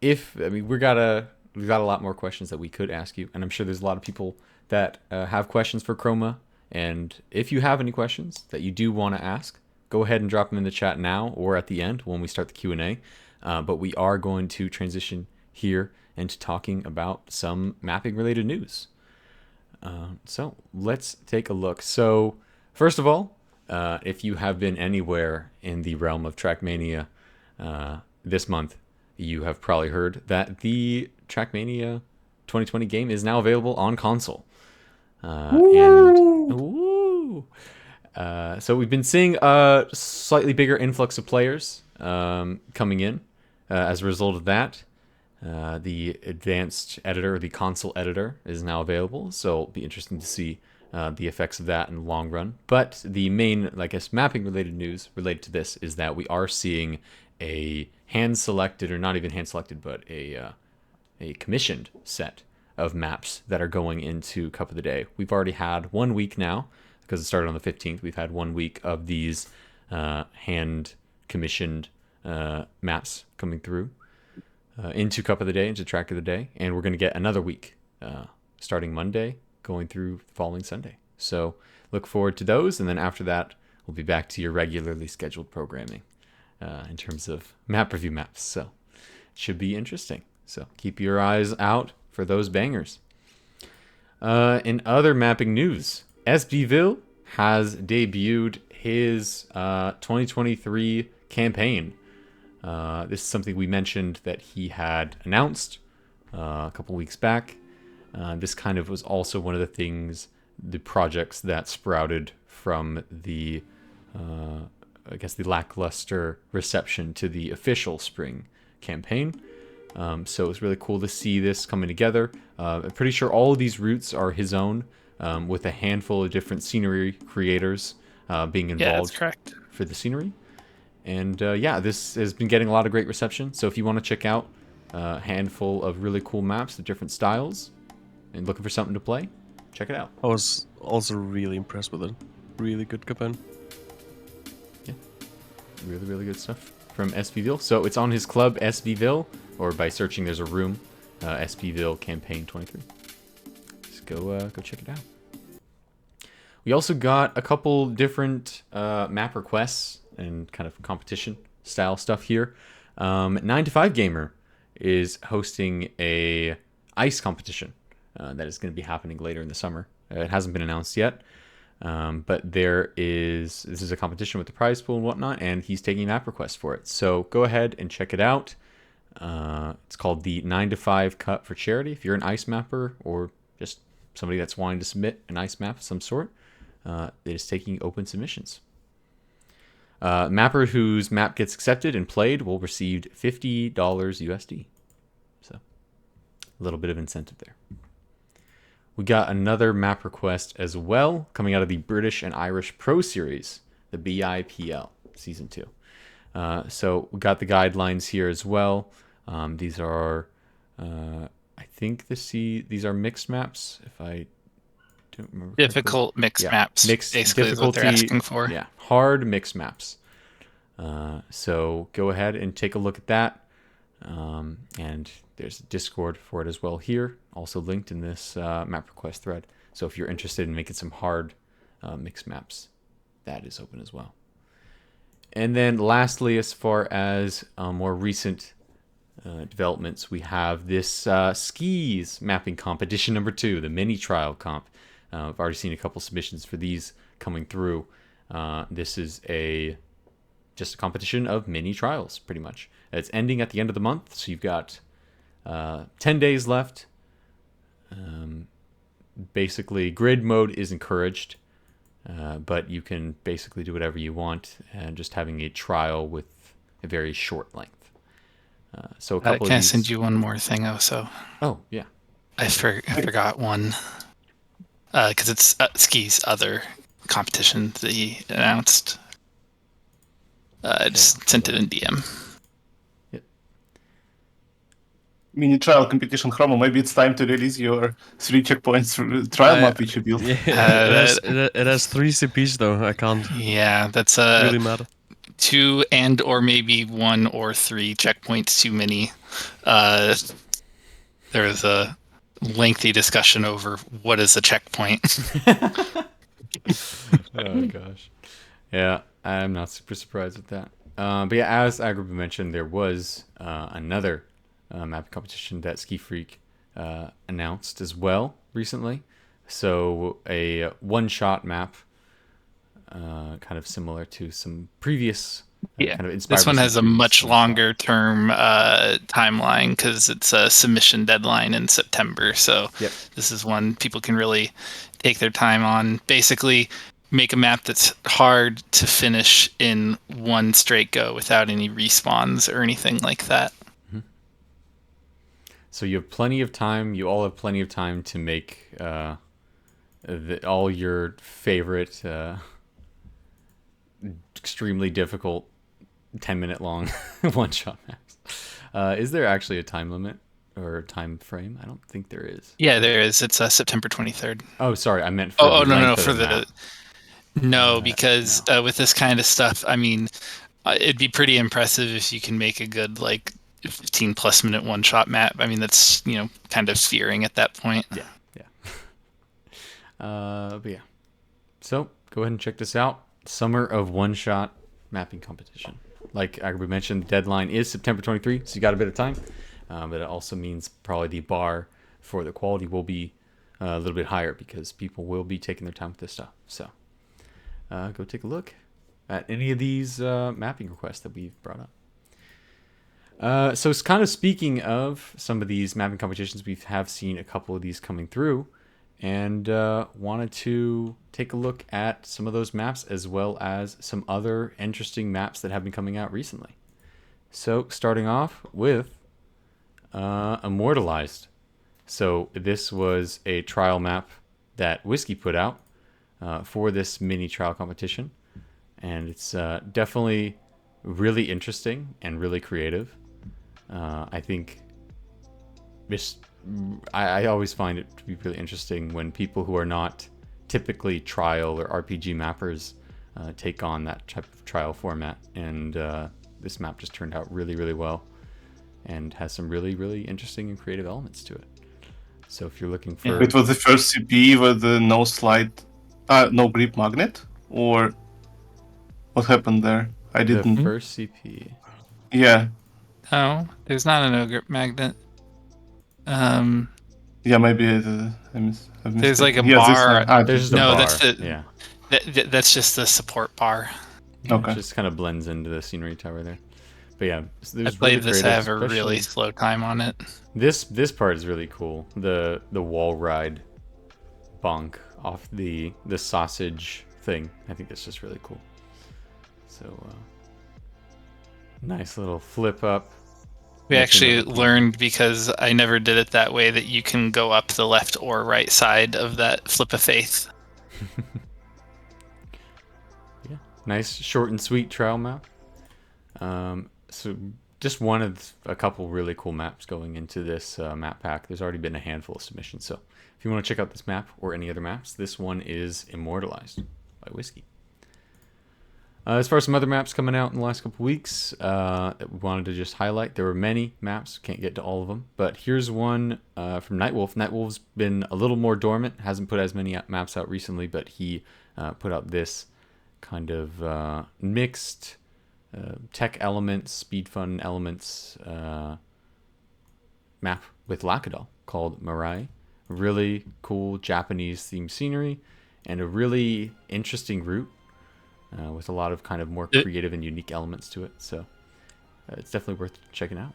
we've got a lot more questions that we could ask you, and I'm sure there's a lot of people that have questions for Chroma. And if you have any questions that you do want to ask, go ahead and drop them in the chat now or at the end when we start the Q&A. But we are going to transition here into talking about some mapping related news. So let's take a look. So first of all, if you have been anywhere in the realm of TrackMania this month, you have probably heard that the TrackMania 2020 game is now available on console. So we've been seeing a slightly bigger influx of players coming in as a result of that. The advanced editor, the console editor, is now available, so it'll be interesting to see the effects of that in the long run. But the main, I guess, mapping related news related to this is that we are seeing a hand-selected, or not even hand-selected, but a commissioned set of maps that are going into Cup of the Day. We've already had 1 week now, because it started on the 15th. We've had 1 week of these hand-commissioned maps coming through into Cup of the Day, into Track of the Day, and we're going to get another week starting Monday, going through the following Sunday. So look forward to those, and then after that, we'll be back to your regularly scheduled programming in terms of map review maps. So it should be interesting. So keep your eyes out for those bangers. In other mapping news, SBville has debuted his 2023 campaign. This is something we mentioned that he had announced a couple weeks back. This kind of was also one of the projects that sprouted from the the lackluster reception to the official spring campaign. So it's really cool to see this coming together. I'm pretty sure all of these routes are his own, with a handful of different scenery creators being involved. Yeah, that's correct. For the scenery. And this has been getting a lot of great reception. So if you want to check out a handful of really cool maps of different styles and looking for something to play, check it out. I was also really impressed with it. Really good campaign. Yeah, really, really good stuff from SBville. So it's on his club, SBville, or by searching, there's a room, SBville Campaign 23. Just go check it out. We also got a couple different map requests and kind of competition style stuff here. 9 to 5 Gamer is hosting a ice competition that is going to be happening later in the summer. It hasn't been announced yet, but this is a competition with the prize pool and whatnot, and he's taking map requests for it. So go ahead and check it out. It's called the 9 to 5 Cup for Charity. If you're an ice mapper or just somebody that's wanting to submit an ice map of some sort, it is taking open submissions. Mapper whose map gets accepted and played will receive $50 USD. So a little bit of incentive there. We got another map request as well coming out of the British and Irish Pro Series, the BIPL Season 2. So we got the guidelines here as well. These are, I think these are mixed maps, if I don't remember. Difficult mixed maps. Mixed basically difficulty, is what they're asking for. Yeah, hard mixed maps. So go ahead and take a look at that. And there's a Discord for it as well here, also linked in this map request thread. So if you're interested in making some hard mixed maps, that is open as well. And then lastly, as far as more recent developments, we have this skis mapping competition number 2, the mini trial comp. I've already seen a couple submissions for these coming through. This is just a competition of mini trials, pretty much. It's ending at the end of the month, so you've got 10 days left. Basically, grid mode is encouraged, but you can basically do whatever you want, and just having a trial with a very short length. So a couple can I send you one more thing also? Oh, yeah. I forgot one. Because it's Ski's other competition that he announced. I just sent it in DM. Yep. Mini trial competition, Chroma. Maybe it's time to release your 3 checkpoints trial map which you built. Yeah, it has 3 CPs though. I can't. Yeah, that's really matter. 2 and or maybe 1 or 3 checkpoints too many. There was a lengthy discussion over what is a checkpoint. Oh gosh. Yeah, I'm not super surprised with that. But yeah, as Agrippa mentioned, there was another mapping competition that Ski Freak announced as well recently. So a one-shot map, kind of similar to some previous Yeah, kind of inspired this by one some has a previous much one-shot. longer term timeline because it's a submission deadline in September. So Yep. this is one people can really take their time on. Basically, make a map that's hard to finish in one straight go without any respawns or anything like that. So you have plenty of time. You all have plenty of time to make all your favorite, extremely difficult, 10-minute long one-shot maps. Is there actually a time limit or a time frame? I don't think there is. Yeah, there is. It's September 23rd. Oh, sorry. I meant for Oh, the no, length of for the map. No, because no. with this kind of stuff, I mean, it'd be pretty impressive if you can make a good, like, 15 plus minute one shot map. I mean, that's, kind of fearing at that point. Yeah. But yeah. So go ahead and check this out. Summer of one-shot mapping competition. Like Agrippa mentioned, the deadline is September 23, so you got a bit of time. But it also means probably the bar for the quality will be a little bit higher because people will be taking their time with this stuff. So go take a look at any of these mapping requests that we've brought up. So it's kind of speaking of some of these mapping competitions, we have seen a couple of these coming through, and wanted to take a look at some of those maps as well as some other interesting maps that have been coming out recently. So starting off with Immortalized. So this was a trial map that Whiskey put out for this mini trial competition, and it's definitely really interesting and really creative. I think I always find it to be really interesting when people who are not typically trial or RPG mappers take on that type of trial format, and this map just turned out really, really well and has some really, really interesting and creative elements to it. So if you're looking for... It was the first CP with the no slide, no grip magnet, or what happened there? I didn't. The first CP. Yeah. Oh, there's not an ogre magnet. Yeah, maybe I've missed There's it. like a Yeah, this bar. one. There's just a No, bar. that's the- Yeah. That's just the support bar. Okay. It just kind of blends into the scenery tower there. But yeah, I believe this have a really slow time on it. This part is really cool. The wall ride bonk off the sausage thing. I think that's just really cool. So nice little flip up. We actually learned, because I never did it that way, that you can go up the left or right side of that flip of faith. Yeah, nice short and sweet trial map. So just one of a couple really cool maps going into this map pack. There's already been a handful of submissions, so if you want to check out this map or any other maps, this one is Immortalized by Whiskey. As far as some other maps coming out in the last couple weeks that we wanted to just highlight, there were many maps, can't get to all of them, but here's one from Nightwolf. Nightwolf's been a little more dormant, hasn't put as many maps out recently, but he put out this kind of mixed tech elements, speed fun elements map with Lakadal called Mirai. Really cool Japanese themed scenery and a really interesting route with a lot of kind of more creative and unique elements to it. So it's definitely worth checking out.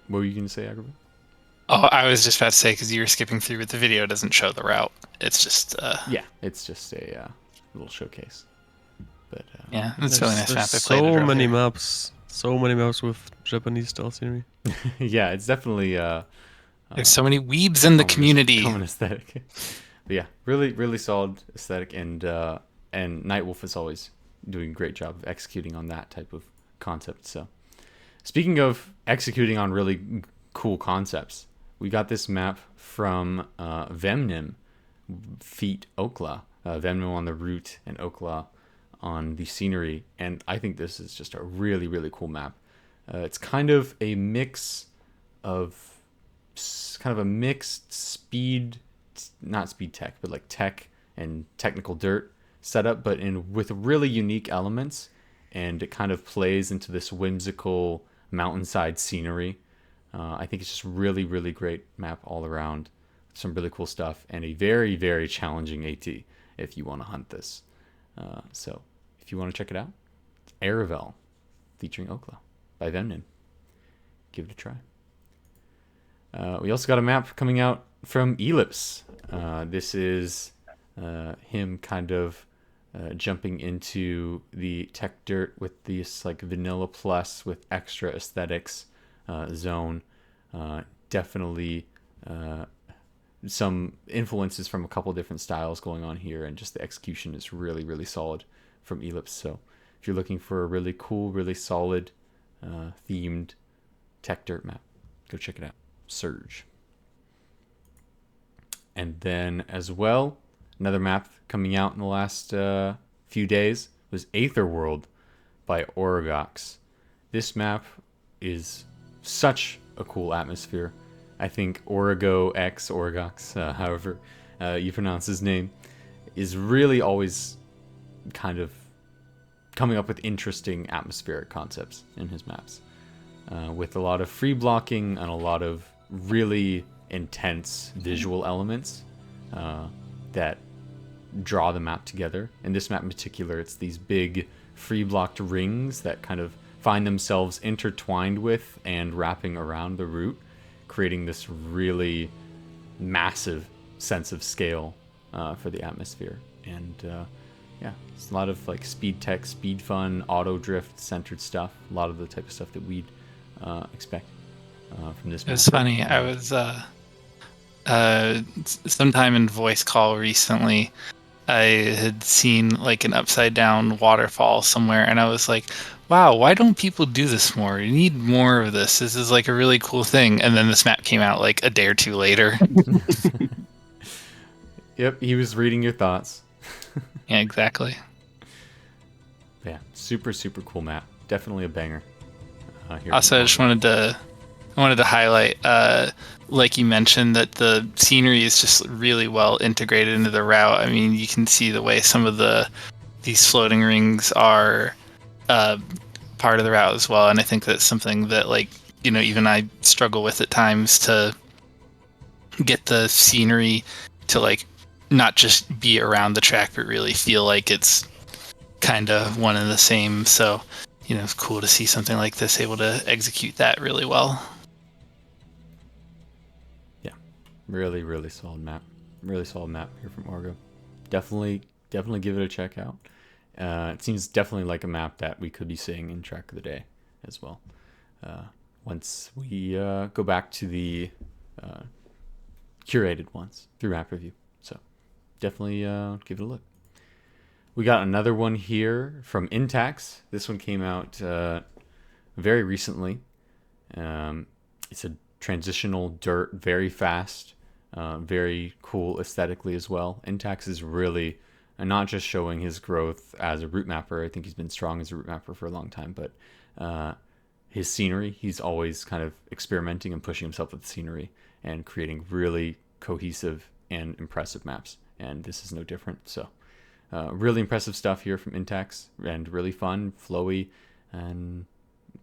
What were you going to say, Agrippa? Oh, I was just about to say, because you were skipping through, but the video doesn't show the route. It's just... Yeah, it's just a little showcase. But yeah, it's a really nice map. I played So it many earlier. maps. So many maps with Japanese style scenery. yeah, it's definitely... There's so many weebs in the community. Common aesthetic. But yeah, really, really solid aesthetic, and Nightwolf is always doing a great job of executing on that type of concept. So, speaking of executing on really cool concepts, we got this map from Vemnim, Feet Okla. Vemnim on the route and Okla on the scenery, and I think this is just a really, really cool map. It's kind of a mix of mixed speed, not speed tech, but like tech and technical dirt setup, but with really unique elements, and it kind of plays into this whimsical mountainside scenery. I think it's just really, really great map all around. Some really cool stuff, and a very, very challenging AT if you want to hunt this. So if you want to check it out, it's Aravel featuring Okla by Vemnin. Give it a try. We also got a map coming out from Ellipse. This is him kind of jumping into the tech dirt with this like vanilla plus with extra aesthetics zone. Definitely some influences from a couple different styles going on here, and just the execution is really, really solid from Ellipse. So if you're looking for a really cool, really solid themed tech dirt map, go check it out. Surge. And then as well, another map coming out in the last few days was Aether World by Origox. This map is such a cool atmosphere. I think Origo X Origox, however you pronounce his name, is really always kind of coming up with interesting atmospheric concepts in his maps, with a lot of free blocking and a lot of really intense visual elements that draw the map together. In this map in particular, it's these big free blocked rings that kind of find themselves intertwined with and wrapping around the route, creating this really massive sense of scale for the atmosphere. And yeah, it's a lot of like speed tech, speed fun, auto drift centered stuff. A lot of the type of stuff that we'd expect from this map. It's funny. I was sometime in voice call recently, I had seen like an upside down waterfall somewhere, and I was like, wow, why don't people do this more? You need more of this. This is like a really cool thing. And then this map came out like a day or two later. Yep, he was reading your thoughts. Yeah, exactly. Yeah, super, super cool map. Definitely a banger. Also, I just wanted to highlight, like you mentioned, that the scenery is just really well integrated into the route. I mean, you can see the way some of these floating rings are part of the route as well, and I think that's something that, like, you know, even I struggle with at times, to get the scenery to like not just be around the track, but really feel like it's kind of one and the same. So, you know, it's cool to see something like this able to execute that really well. Yeah, really, really solid map. Really solid map here from Orgo. Definitely give it a check out. It seems definitely like a map that we could be seeing in Track of the Day as well. Once we go back to the curated ones through map review. So definitely give it a look. We got another one here from Intax. This one came out very recently. It's a transitional dirt, very fast, very cool aesthetically as well. Intax is really not just showing his growth as a route mapper. I think he's been strong as a route mapper for a long time, but his scenery, he's always kind of experimenting and pushing himself with the scenery and creating really cohesive and impressive maps. And this is no different. So really impressive stuff here from Intax, and really fun, flowy, and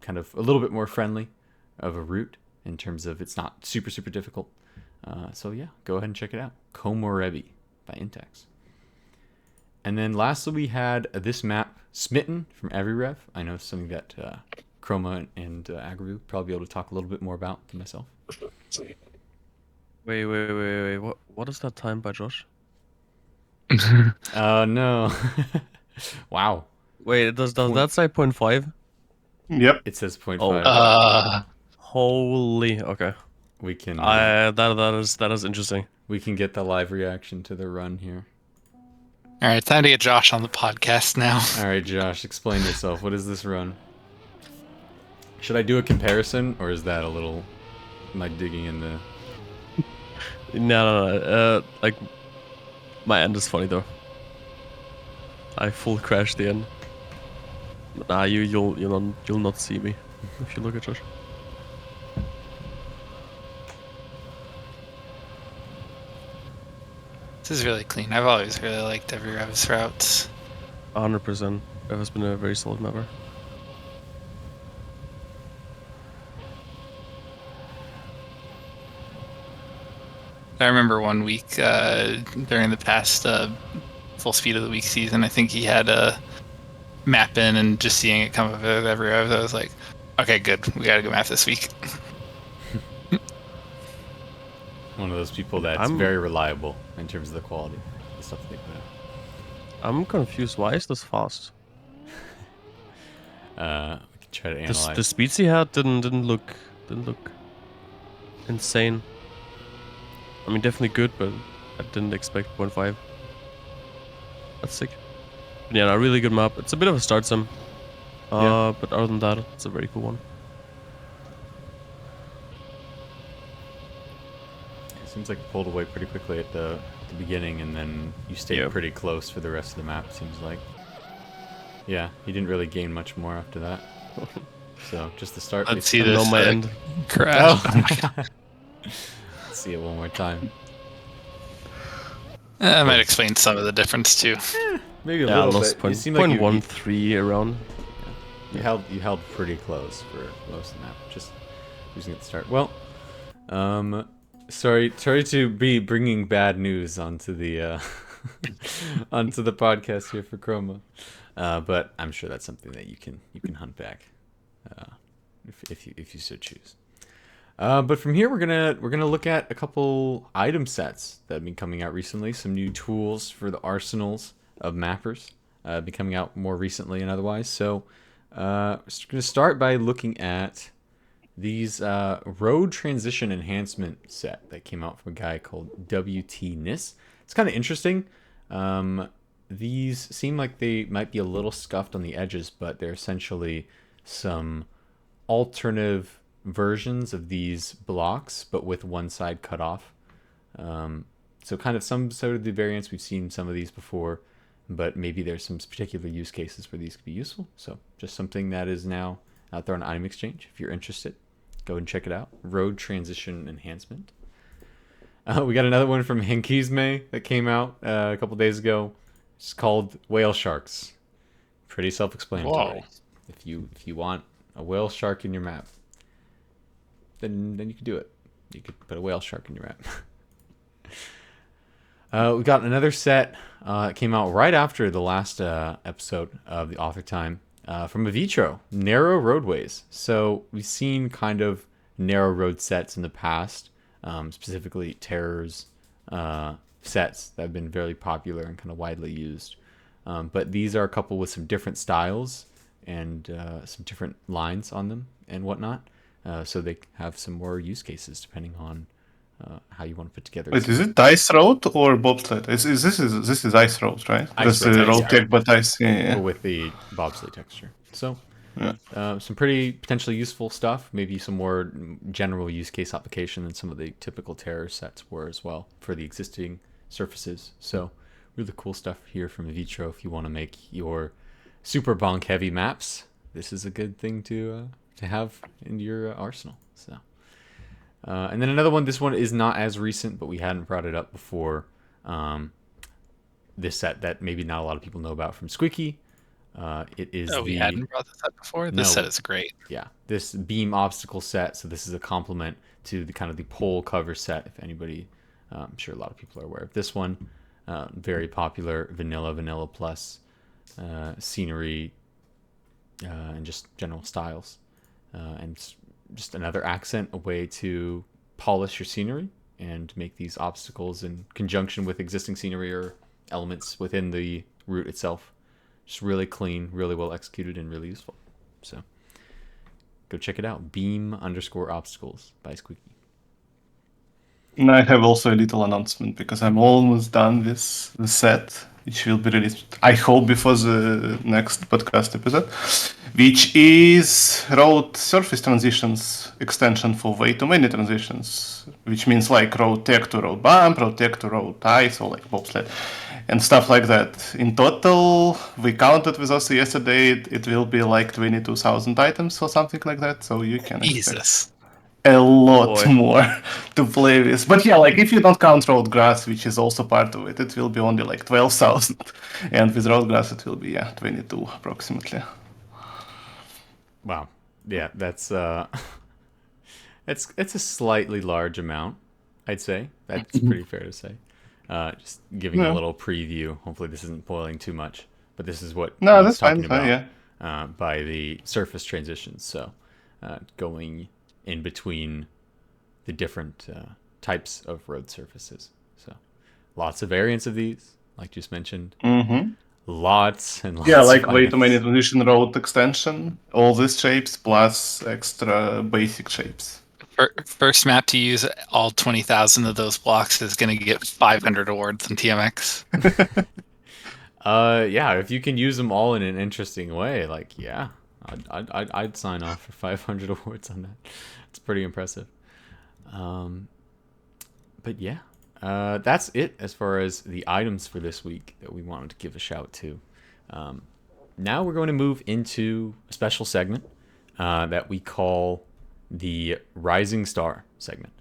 kind of a little bit more friendly of a route in terms of it's not super, super difficult. So yeah, go ahead and check it out. Komorebi by Intax. And then lastly, we had this map, Smitten, from EveryRev. I know something that Chroma and Agrivu probably be able to talk a little bit more about than myself. Wait. What is that time by Josh? No. Wow. Wait, does that say 0.5? Yep. It says 0.5. Oh. Holy. Okay. We can. That is interesting. We can get the live reaction to the run here. All right, time to get Josh on the podcast now. All right, Josh, explain yourself. What is this run? Should I do a comparison, or is that a little? Am I digging in the? No. Like, my end is funny though. I full crashed the end. Nah, you'll not see me if you look at Josh. This is really clean. I've always really liked every Rev's routes. 100%. That has been a very solid mapper. I remember one week during the past full speed of the week season, I think he had a map in, and just seeing it come up with every Rev, I was like, okay, good. We got to go map this week. One of those people that's very reliable in terms of the quality, the stuff they put out. I'm confused. Why is this fast? We can try to analyze. The speeds he had didn't look insane. I mean, definitely good, but I didn't expect 0.5. That's sick. But yeah, a really good map. It's a bit of a start sim. But other than that, it's a very cool one. It seems like it pulled away pretty quickly at the beginning, and then you stayed pretty close for the rest of the map, seems like. Yeah, he didn't really gain much more after that. So, just the start. Let's see this on my end. crash. Oh my god. Let's see it one more time. That might explain some of the difference too. Maybe a Yeah, I little lost bit. You seem like 0.13 around. You held pretty close for most of the map. Just losing at the start. Well, sorry to be bringing bad news onto the onto the podcast here for Chroma, but I'm sure that's something that you can hunt back, if you so choose. But from here, we're gonna look at a couple item sets that have been coming out recently. Some new tools for the arsenals of mappers been coming out more recently and otherwise. So we're gonna start by looking at these road transition enhancement set that came out from a guy called WT Nis. It's kind of interesting. These seem like they might be a little scuffed on the edges, but they're essentially some alternative versions of these blocks, but with one side cut off. So kind of some sort of the variants. We've seen some of these before, but maybe there's some particular use cases where these could be useful. So just something that is now out there on Item Exchange. If you're interested, go and check it out. Road Transition Enhancement. We got another one from Henkizme that came out a couple days ago. It's called Whale Sharks. Pretty self-explanatory. Whoa. If you want a whale shark in your map, then you can do it. You could put a whale shark in your map. We got another set. It came out right after the last episode of the Author Time from Avitro, Narrow Roadways. So we've seen kind of narrow road sets in the past, specifically Terrors sets that have been very popular and kind of widely used. But these are a couple with some different styles and some different lines on them and whatnot. So they have some more use cases depending on how you want to put together. Wait, is it ice road or bobsled? This is ice road, right? Ice That's road, road yeah. tech, but ice. Yeah. But with the bobsleigh texture. So some pretty potentially useful stuff. Maybe some more general use case application than some of the typical Terror sets were as well for the existing surfaces. So really cool stuff here from Avitro. If you want to make your super bonk heavy maps, this is a good thing to have in your arsenal. So and then another one. This one is not as recent, but we hadn't brought it up before. This set that maybe not a lot of people know about from Squeaky. It is we hadn't brought this up before. This set is great. Yeah, this beam obstacle set. So this is a complement to the kind of the pole cover set. If anybody, I'm sure a lot of people are aware of this one. Very popular vanilla plus scenery and just general styles, and just another accent, a way to polish your scenery and make these obstacles in conjunction with existing scenery or elements within the route itself just really clean, really well executed, and really useful. So go check it out. Beam_obstacles by Squeaky. And I have also a little announcement because I'm almost done with the set, which will be released, I hope, before the next podcast episode, which is road surface transitions extension for way too many transitions, which means like road tech to road bump, road tech to road ice, or like bobsled, and stuff like that. In total, we counted with us yesterday, it will be like 22,000 items or something like that, so you can expect Jesus. a lot Boy. more to play with. But yeah, like if you don't count road grass, which is also part of it, it will be only like 12,000. And with road grass, it will be 22 approximately. Wow. Yeah, that's it's a slightly large amount, I'd say. That's pretty fair to say. Just giving a Yeah. little preview. Hopefully this isn't spoiling too much, but this is what No, he's that's fine. talking about Yeah. by the surface transitions. So going in between the different types of road surfaces. So lots of variants of these, like just mentioned. Mm-hmm. Lots and lots Yeah, of like way too many items. transition road extension, all these shapes plus extra basic shapes. First map to use all 20,000 of those blocks is going to get 500 awards in TMX. Yeah, if you can use them all in an interesting way, like yeah, I'd sign off for 500 awards on that. It's pretty impressive. But yeah, that's it as far as the items for this week that we wanted to give a shout to. Now we're going to move into a special segment that we call the Rising Star segment.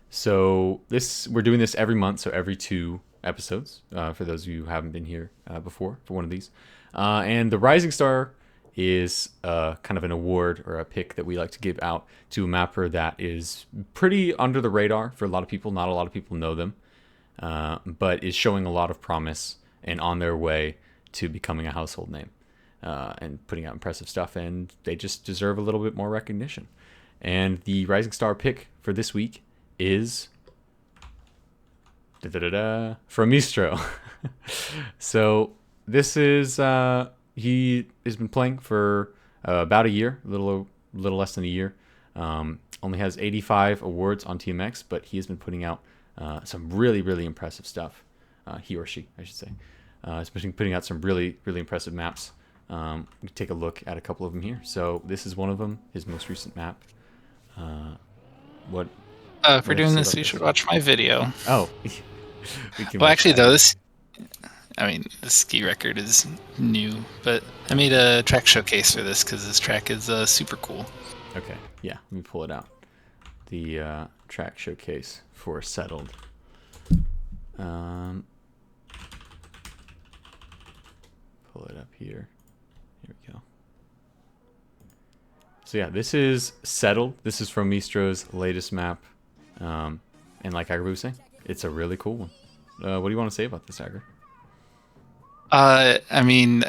So we're doing this every month, so every 2 episodes. For those of you who haven't been here before for one of these, and the Rising Star is kind of an award or a pick that we like to give out to a mapper that is pretty under the radar for a lot of people. Not a lot of people know them, but is showing a lot of promise and on their way to becoming a household name and putting out impressive stuff. And they just deserve a little bit more recognition. And the Rising Star pick for this week is from Mistro. So this is he has been playing for about a year, a little less than a year. Only has 85 awards on TMX, but he has been putting out some really impressive stuff. He or she, I should say, especially putting out some really impressive maps. We can take a look at a couple of them here. So this is one of them, his most recent map. What? If we're doing this, we should watch my video. Oh, we can Well, watch actually, that. though, the ski record is new, but I made a track showcase for this because this track is super cool. Okay, yeah, let me pull it out. The track showcase for Settled. Pull it up here. Here we go. So yeah, this is Settled. This is from Mistro's latest map. And like Agar was saying, it's a really cool one. What do you want to say about this, Agar? I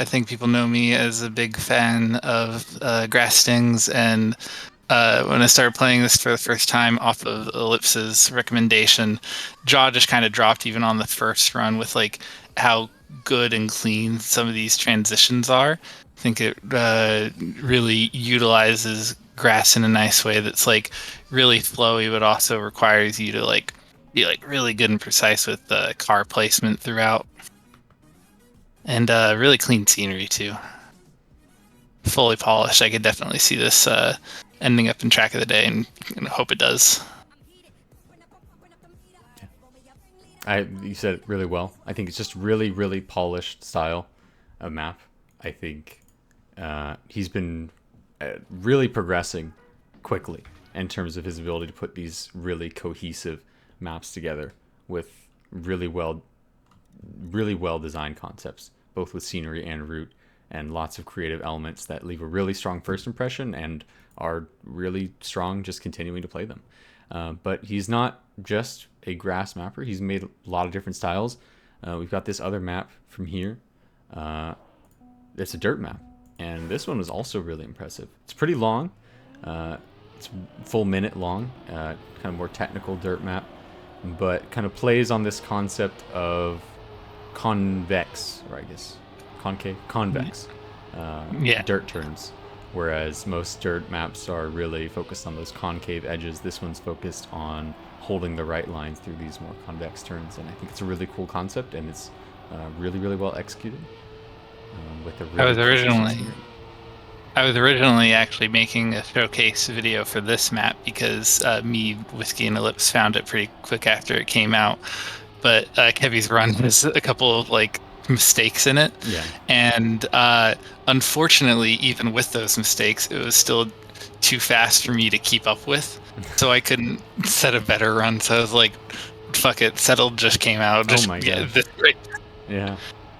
think people know me as a big fan of grass stings, and when I started playing this for the first time off of Ellipse's recommendation, jaw just kind of dropped even on the first run with like how good and clean some of these transitions are. I think it really utilizes grass in a nice way that's like really flowy, but also requires you to like be like really good and precise with car placement throughout. And really clean scenery too. Fully polished. I could definitely see this ending up in track of the day, and hope it does. You said it really well. I think it's just really polished style of map. I think he's been really progressing quickly in terms of his ability to put these really cohesive maps together with really well designed concepts, both with scenery and route, and lots of creative elements that leave a really strong first impression and are really strong just continuing to play them. But he's not just a grass mapper. He's made a lot of different styles. We've got this other map from here. It's a dirt map, and this one was also really impressive. It's pretty long. It's full minute long, kind of more technical dirt map, but kind of plays on this concept of convex, or I guess convex dirt turns, whereas most dirt maps are really focused on those concave edges. This one's focused on holding the right line through these more convex turns. And I think it's a really cool concept, and it's really, really well executed with a really consistent scenery. I was originally actually making a showcase video for this map because me, Whiskey and Ellipse found it pretty quick after it came out. But Kevy's run has a couple of like mistakes in it. Yeah. And unfortunately, even with those mistakes, it was still too fast for me to keep up with. So I couldn't set a better run. So I was like, fuck it, Settled just came out. Just my get God. this right. Yeah.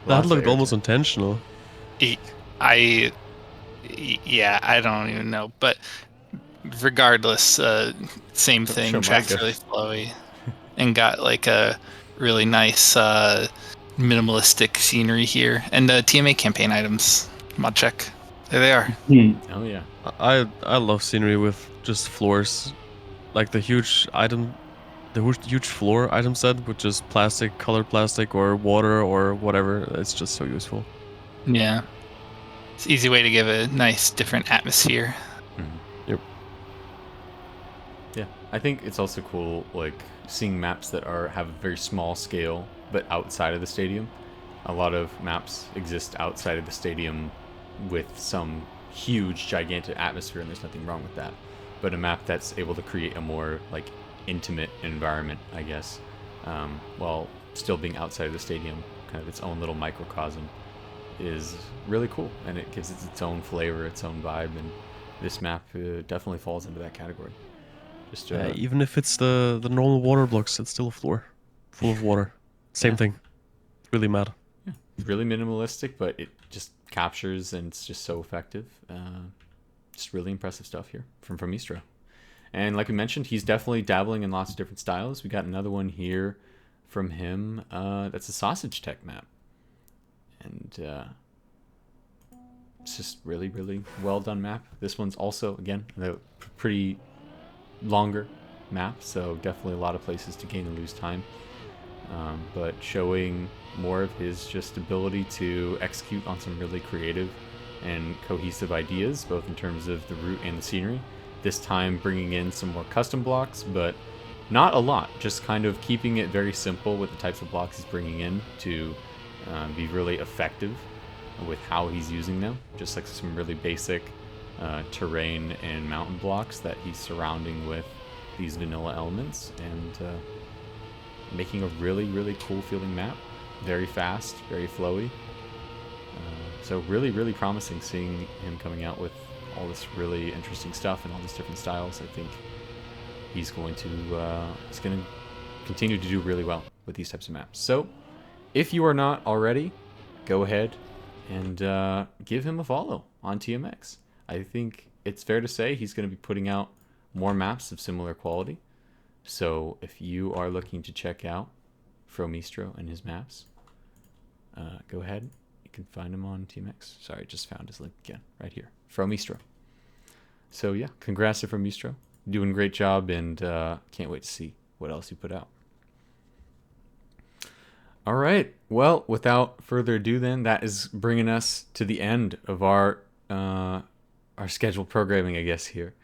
That looked almost intentional. Yeah, I don't even know. But regardless, same thing. Track's really flowy. And got like a really nice minimalistic scenery here. And TMA campaign items. Mod check. There they are. Oh, yeah. I love scenery with just floors. Like the huge huge floor item set with just plastic, colored plastic, or water, or whatever. It's just so useful. Yeah. It's an easy way to give a nice different atmosphere. Mm-hmm. Yep. Yeah, I think it's also cool, like, seeing maps that have a very small scale, but outside of the stadium. A lot of maps exist outside of the stadium with some huge, gigantic atmosphere, and there's nothing wrong with that. But a map that's able to create a more, like, intimate environment, I guess, while still being outside of the stadium, kind of its own little microcosm, is really cool, and it gives it its own flavor, its own vibe, and this map definitely falls into that category. Just even if it's the normal water blocks, it's still a floor full of water. Same thing. Really mad. Yeah, it's really minimalistic, but it just captures, and it's just so effective. Just really impressive stuff here from Istro. And like we mentioned, he's definitely dabbling in lots of different styles. We got another one here from him. That's a Sausage Tech map. And it's just really, really well done map. This one's also, again, a pretty longer map, so definitely a lot of places to gain and lose time. But showing more of his just ability to execute on some really creative and cohesive ideas, both in terms of the route and the scenery. This time bringing in some more custom blocks, but not a lot. Just kind of keeping it very simple with the types of blocks he's bringing in to be really effective with how he's using them. Just like some really basic terrain and mountain blocks that he's surrounding with these vanilla elements, and making a really, really cool feeling map. Very fast, very flowy. So really, really promising seeing him coming out with all this really interesting stuff and all these different styles. I think he's going to continue to do really well with these types of maps. So if you are not already, go ahead and give him a follow on TMX. I think it's fair to say he's going to be putting out more maps of similar quality. So if you are looking to check out Fromistro and his maps, go ahead. You can find him on TMX. Sorry, I just found his link again right here. Fromistro. So yeah, congrats to Fromistro. Doing a great job, and can't wait to see what else you put out. All right. Well, without further ado, then that is bringing us to the end of our scheduled programming, I guess here.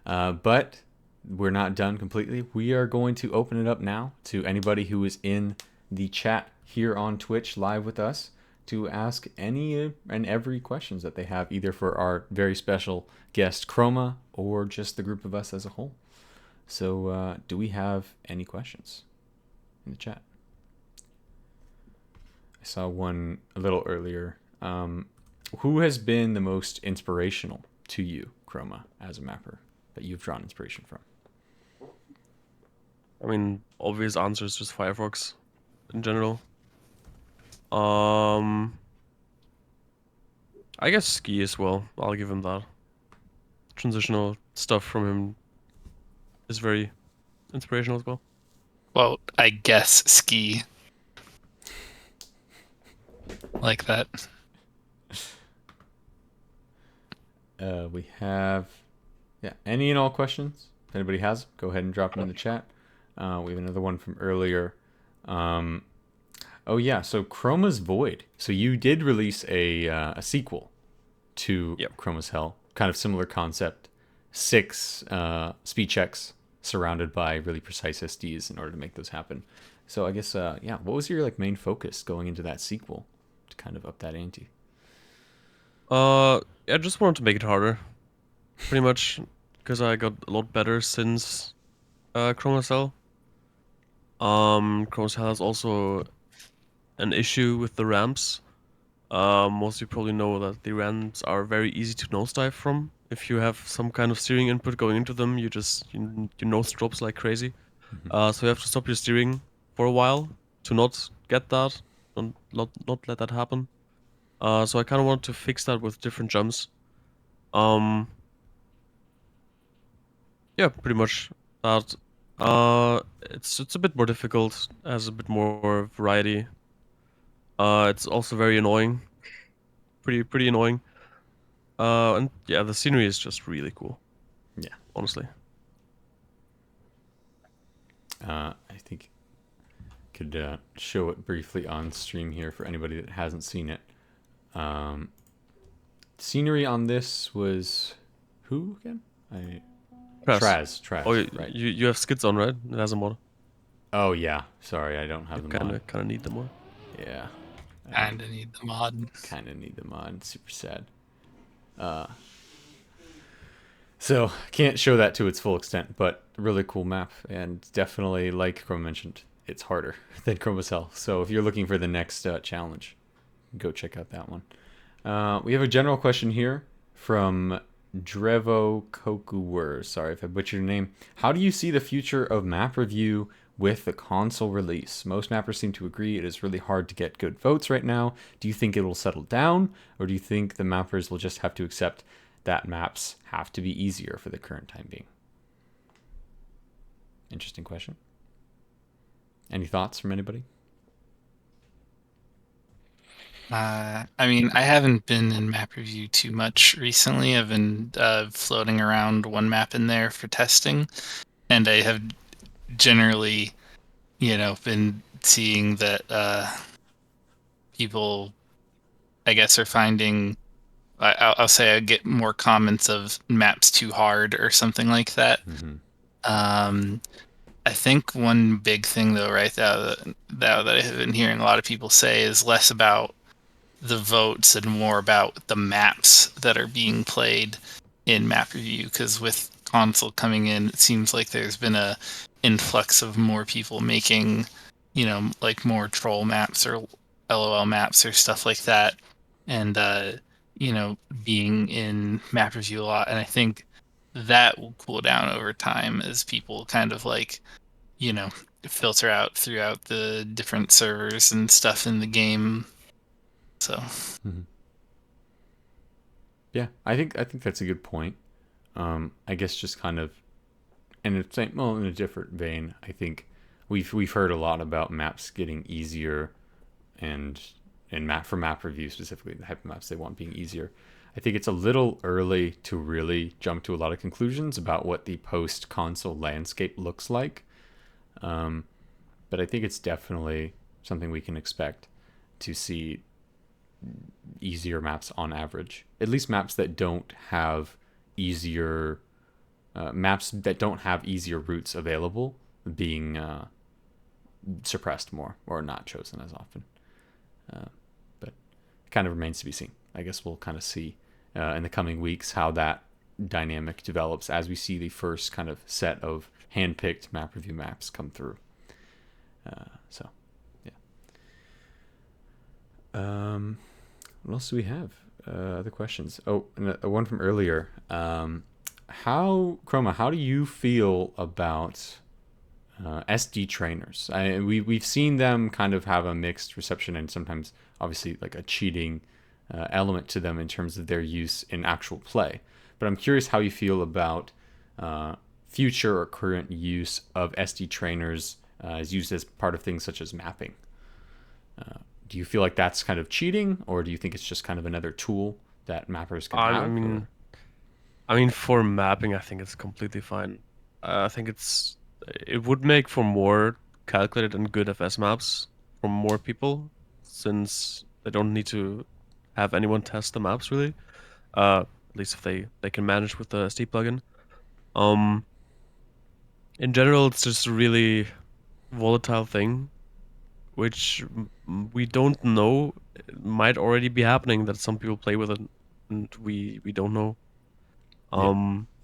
But we're not done completely. We are going to open it up now to anybody who is in the chat here on Twitch live with us to ask any and every questions that they have, either for our very special guest Chroma or just the group of us as a whole. So do we have any questions in the chat? I saw one a little earlier. Who has been the most inspirational to you, Chroma, as a mapper, that you've drawn inspiration from? I mean, obvious answer is just Firefox in general. I guess Ski as well. I'll give him that. Transitional stuff from him is very inspirational as well. Well, I guess Ski. Like that. We have, any and all questions. If anybody has, go ahead and drop them in the chat. We have another one from earlier. So Chroma's Void. So you did release a sequel to Chroma's Hell. Kind of similar concept. 6 speed checks surrounded by really precise SDs in order to make those happen. So I guess yeah, what was your like main focus going into that sequel to kind of up that ante? I just wanted to make it harder, pretty much, because I got a lot better since Chroma Cell. Chroma Cell has also an issue with the ramps. Most of you probably know that the ramps are very easy to nosedive from. If you have some kind of steering input going into them, your nose drops like crazy. So you have to stop your steering for a while to not get that, not let that happen. So I kind of want to fix that with different jumps. Um, yeah, pretty much that. It's a bit more difficult, has a bit more variety. It's also very annoying, pretty annoying. And yeah, the scenery is just really cool, Yeah. honestly. I think could show it briefly on stream here for anybody that hasn't seen it. Scenery on this was who again? Press. Traz, Oh, right? you have skids on, right? It has a mod. Oh yeah, sorry, I don't have You them on. kind of need them more. Yeah, Kinda need the mod. kind of need them on. Super sad. So can't show that to its full extent, but really cool map, and definitely, like Chroma mentioned, it's harder than Chroma Cell. So if you're looking for the next challenge, go check out that one. We have a general question here from Drevo Kokuwer. Sorry if I butchered your name. How do you see the future of map review with the console release? Most mappers seem to agree it is really hard to get good votes right now. Do you think it will settle down, or do you think the mappers will just have to accept that maps have to be easier for the current time being? Interesting question. Any thoughts from anybody? I mean, I haven't been in map review too much recently. I've been floating around one map in there for testing, and I have generally, been seeing that people, I guess, are finding. I'll say I get more comments of maps too hard or something like that. Mm-hmm. I think one big thing though, right now that I have been hearing a lot of people say is less about the votes and more about the maps that are being played in map review, because with console coming in, it seems like there's been a influx of more people making, like more troll maps or LOL maps or stuff like that, and being in map review a lot. And I think that will cool down over time as people kind of like, you know, filter out throughout the different servers and stuff in the game. So Mm-hmm. Yeah, I think that's a good point. I guess just kind of, and it's like, well, in a different vein, I think we've heard a lot about maps getting easier, and for map review specifically, the type of maps they want being easier. I think it's a little early to really jump to a lot of conclusions about what the post console landscape looks like. But I think it's definitely something we can expect to see easier maps on average. At least maps that don't have easier routes available being suppressed more or not chosen as often. But it kind of remains to be seen. I guess we'll kind of see in the coming weeks how that dynamic develops as we see the first kind of set of hand-picked map review maps come through. So, yeah. What else do we have? Other questions? Oh, one from earlier. Chroma, how do you feel about SD trainers? We've seen them kind of have a mixed reception, and sometimes obviously like a cheating element to them in terms of their use in actual play. But I'm curious how you feel about future or current use of SD trainers as used as part of things such as mapping. Do you feel like that's kind of cheating, or do you think it's just kind of another tool that mappers can have? I mean, for mapping, I think it's completely fine. I think it would make for more calculated and good FS maps for more people, since they don't need to have anyone test the maps really. At least if they can manage with the SD plugin. Um, in general, it's just a really volatile thing, which we don't know. It might already be happening that some people play with it, and we don't know.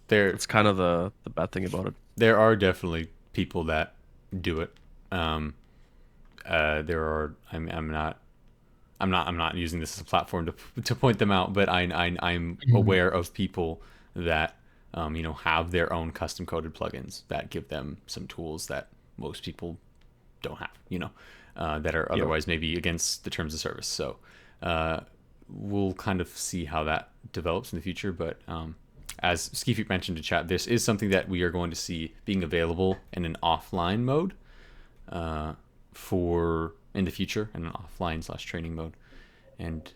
There That's kind of the bad thing about it. there are definitely people that do it. There are. I'm not using this as a platform to point them out, but I'm aware of people that have their own custom coded plugins that give them some tools that most people don't have. That are otherwise maybe against the terms of service. So we'll kind of see how that develops in the future. But as Skifik mentioned in chat, this is something that we are going to see being available in an offline mode for in the future, in an offline/training mode. And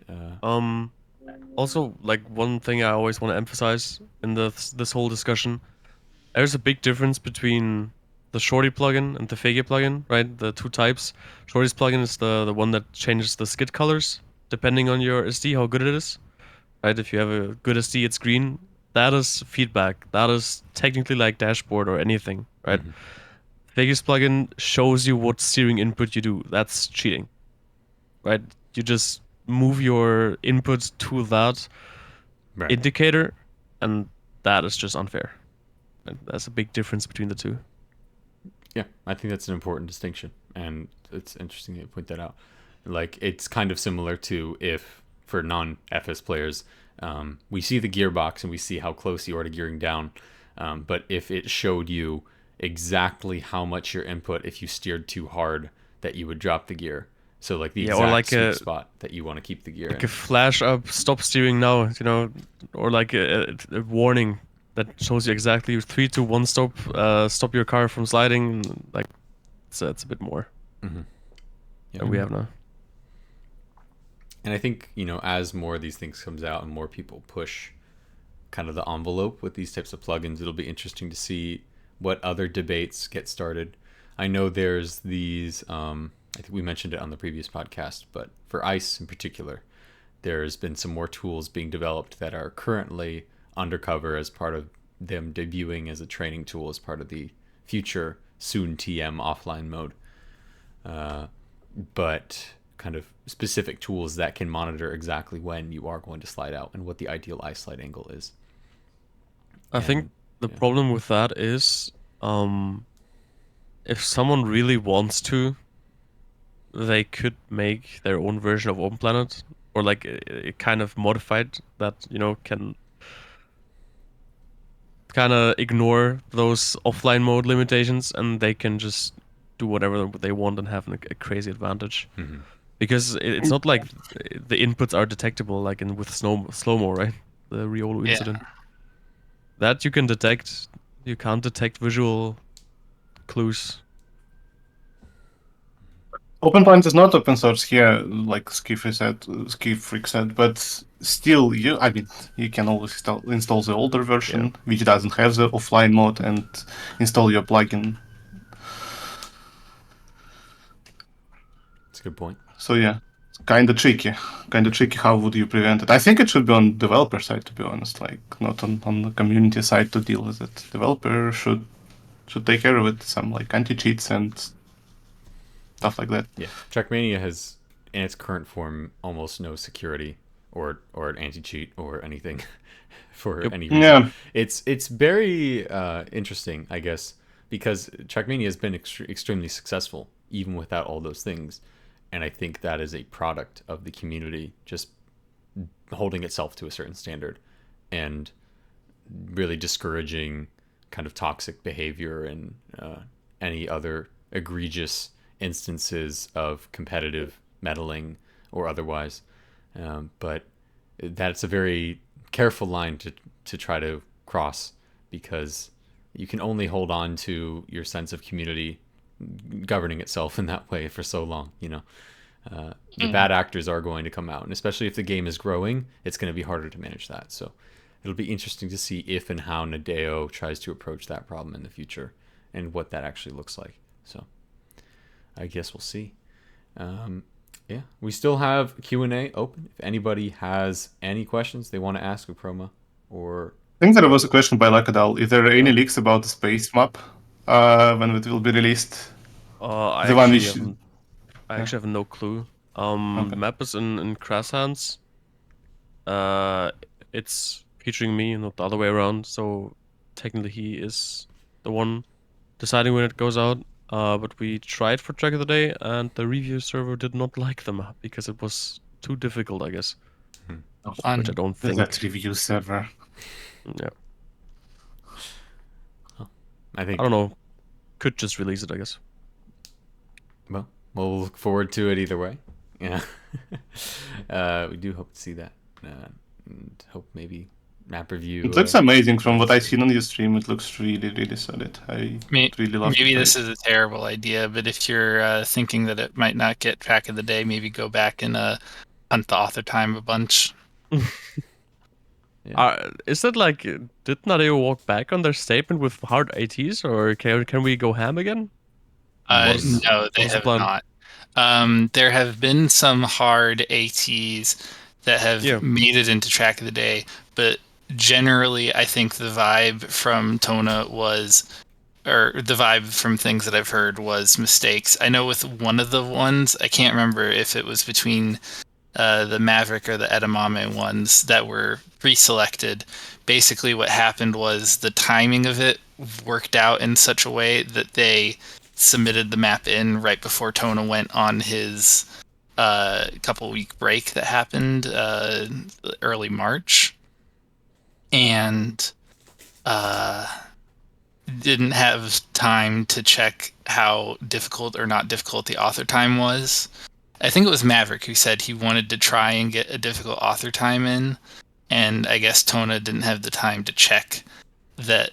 Also, like one thing I always want to emphasize in this whole discussion, there's a big difference between the Shorty plugin and the Fake plugin, right? The two types. Shorty's plugin is the one that changes the skid colors depending on your SD, how good it is, right? If you have a good SD, it's green. That is feedback. That is technically like dashboard or anything, right? Vegas plugin shows you what steering input you do. That's cheating, right? You just move your input to that right. indicator, and that is just unfair. And that's a big difference between the two. Yeah, I think that's an important distinction, and it's interesting that you point that out. Like, it's kind of similar to if, for non-FS players, we see the gearbox and we see how close you are to gearing down, but if it showed you exactly how much your input, if you steered too hard, that you would drop the gear. So like the exact or like sweet spot that you want to keep the gear like in. a flash up, stop steering now, or like a warning that shows you exactly 3, 2, 1 stop, stop your car from sliding. Like it's a bit more than we have now. And I think, as more of these things comes out and more people push kind of the envelope with these types of plugins, it'll be interesting to see what other debates get started. I know there's these, I think we mentioned it on the previous podcast, but for ICE in particular, there's been some more tools being developed that are currently undercover as part of them debuting as a training tool as part of the future soon TM offline mode. But kind of specific tools that can monitor exactly when you are going to slide out and what the ideal iSlide angle is. I think the problem with that is if someone really wants to, they could make their own version of Open Planet, or like a kind of modified that can kind of ignore those offline mode limitations, and they can just do whatever they want and have a crazy advantage. Because it's not like the inputs are detectable like with slow-mo, right? The Riolo incident. That you can detect. You can't detect visual clues. Open Planet is not open source here, like Skifrik said, but still, you can always install the older version, which doesn't have the offline mode, and install your plugin. That's a good point. So yeah, it's kind of tricky. How would you prevent it? I think it should be on developer side, to be honest, like not on the community side to deal with it. Developer should take care of it. Some like anti-cheats and stuff like that. Yeah, TrackMania has, in its current form, almost no security or anti-cheat or anything for any reason. Yeah. It's very interesting, I guess, because TrackMania has been extremely successful even without all those things, and I think that is a product of the community just holding itself to a certain standard and really discouraging kind of toxic behavior and any other egregious instances of competitive meddling or otherwise. But that's a very careful line to try to cross, because you can only hold on to your sense of community governing itself in that way for so long. The bad actors are going to come out, and especially if the game is growing, it's going to be harder to manage that. So it'll be interesting to see if and how Nadeo tries to approach that problem in the future and what that actually looks like. So I guess we'll see. Yeah, we still have Q&A open. If anybody has any questions they want to ask of Chroma, or I think there was a question by Lakadal. Is there any leaks about the space map? when it will be released? I The one actually which. haven't. I Yeah. actually have no clue. Okay. The map is in Crass hands. It's featuring me, not the other way around. So technically, he is the one deciding when it goes out. But we tried for Track of the Day, and the review server did not like the map because it was too difficult, I guess. Which I Fun. don't think. That review server. Yeah, I think I don't know. Could just release it, I guess. well, we'll look forward to it either way. Yeah. We do hope to see that. And hope maybe map review. It looks amazing from what I've seen on your stream. It looks really, really solid. I really love Maybe to play this it. is a terrible idea, but if you're thinking that it might not get track of the day, maybe go back and hunt the author time a bunch. Is that like, did Nadeo walk back on their statement with hard ATs, or can we go ham again? No, they What's the have plan? not. There have been some hard ATs that have Yeah. made it into track of the day, but generally, I think the vibe from Tona was, or the vibe from things that I've heard was mistakes. I know with one of the ones, I can't remember if it was between the Maverick or the Edamame ones that were pre-selected. Basically, what happened was the timing of it worked out in such a way that they submitted the map in right before Tona went on his couple week break that happened early March, and didn't have time to check how difficult or not difficult the author time was. I think it was Maverick who said he wanted to try and get a difficult author time in, and I guess Tona didn't have the time to check that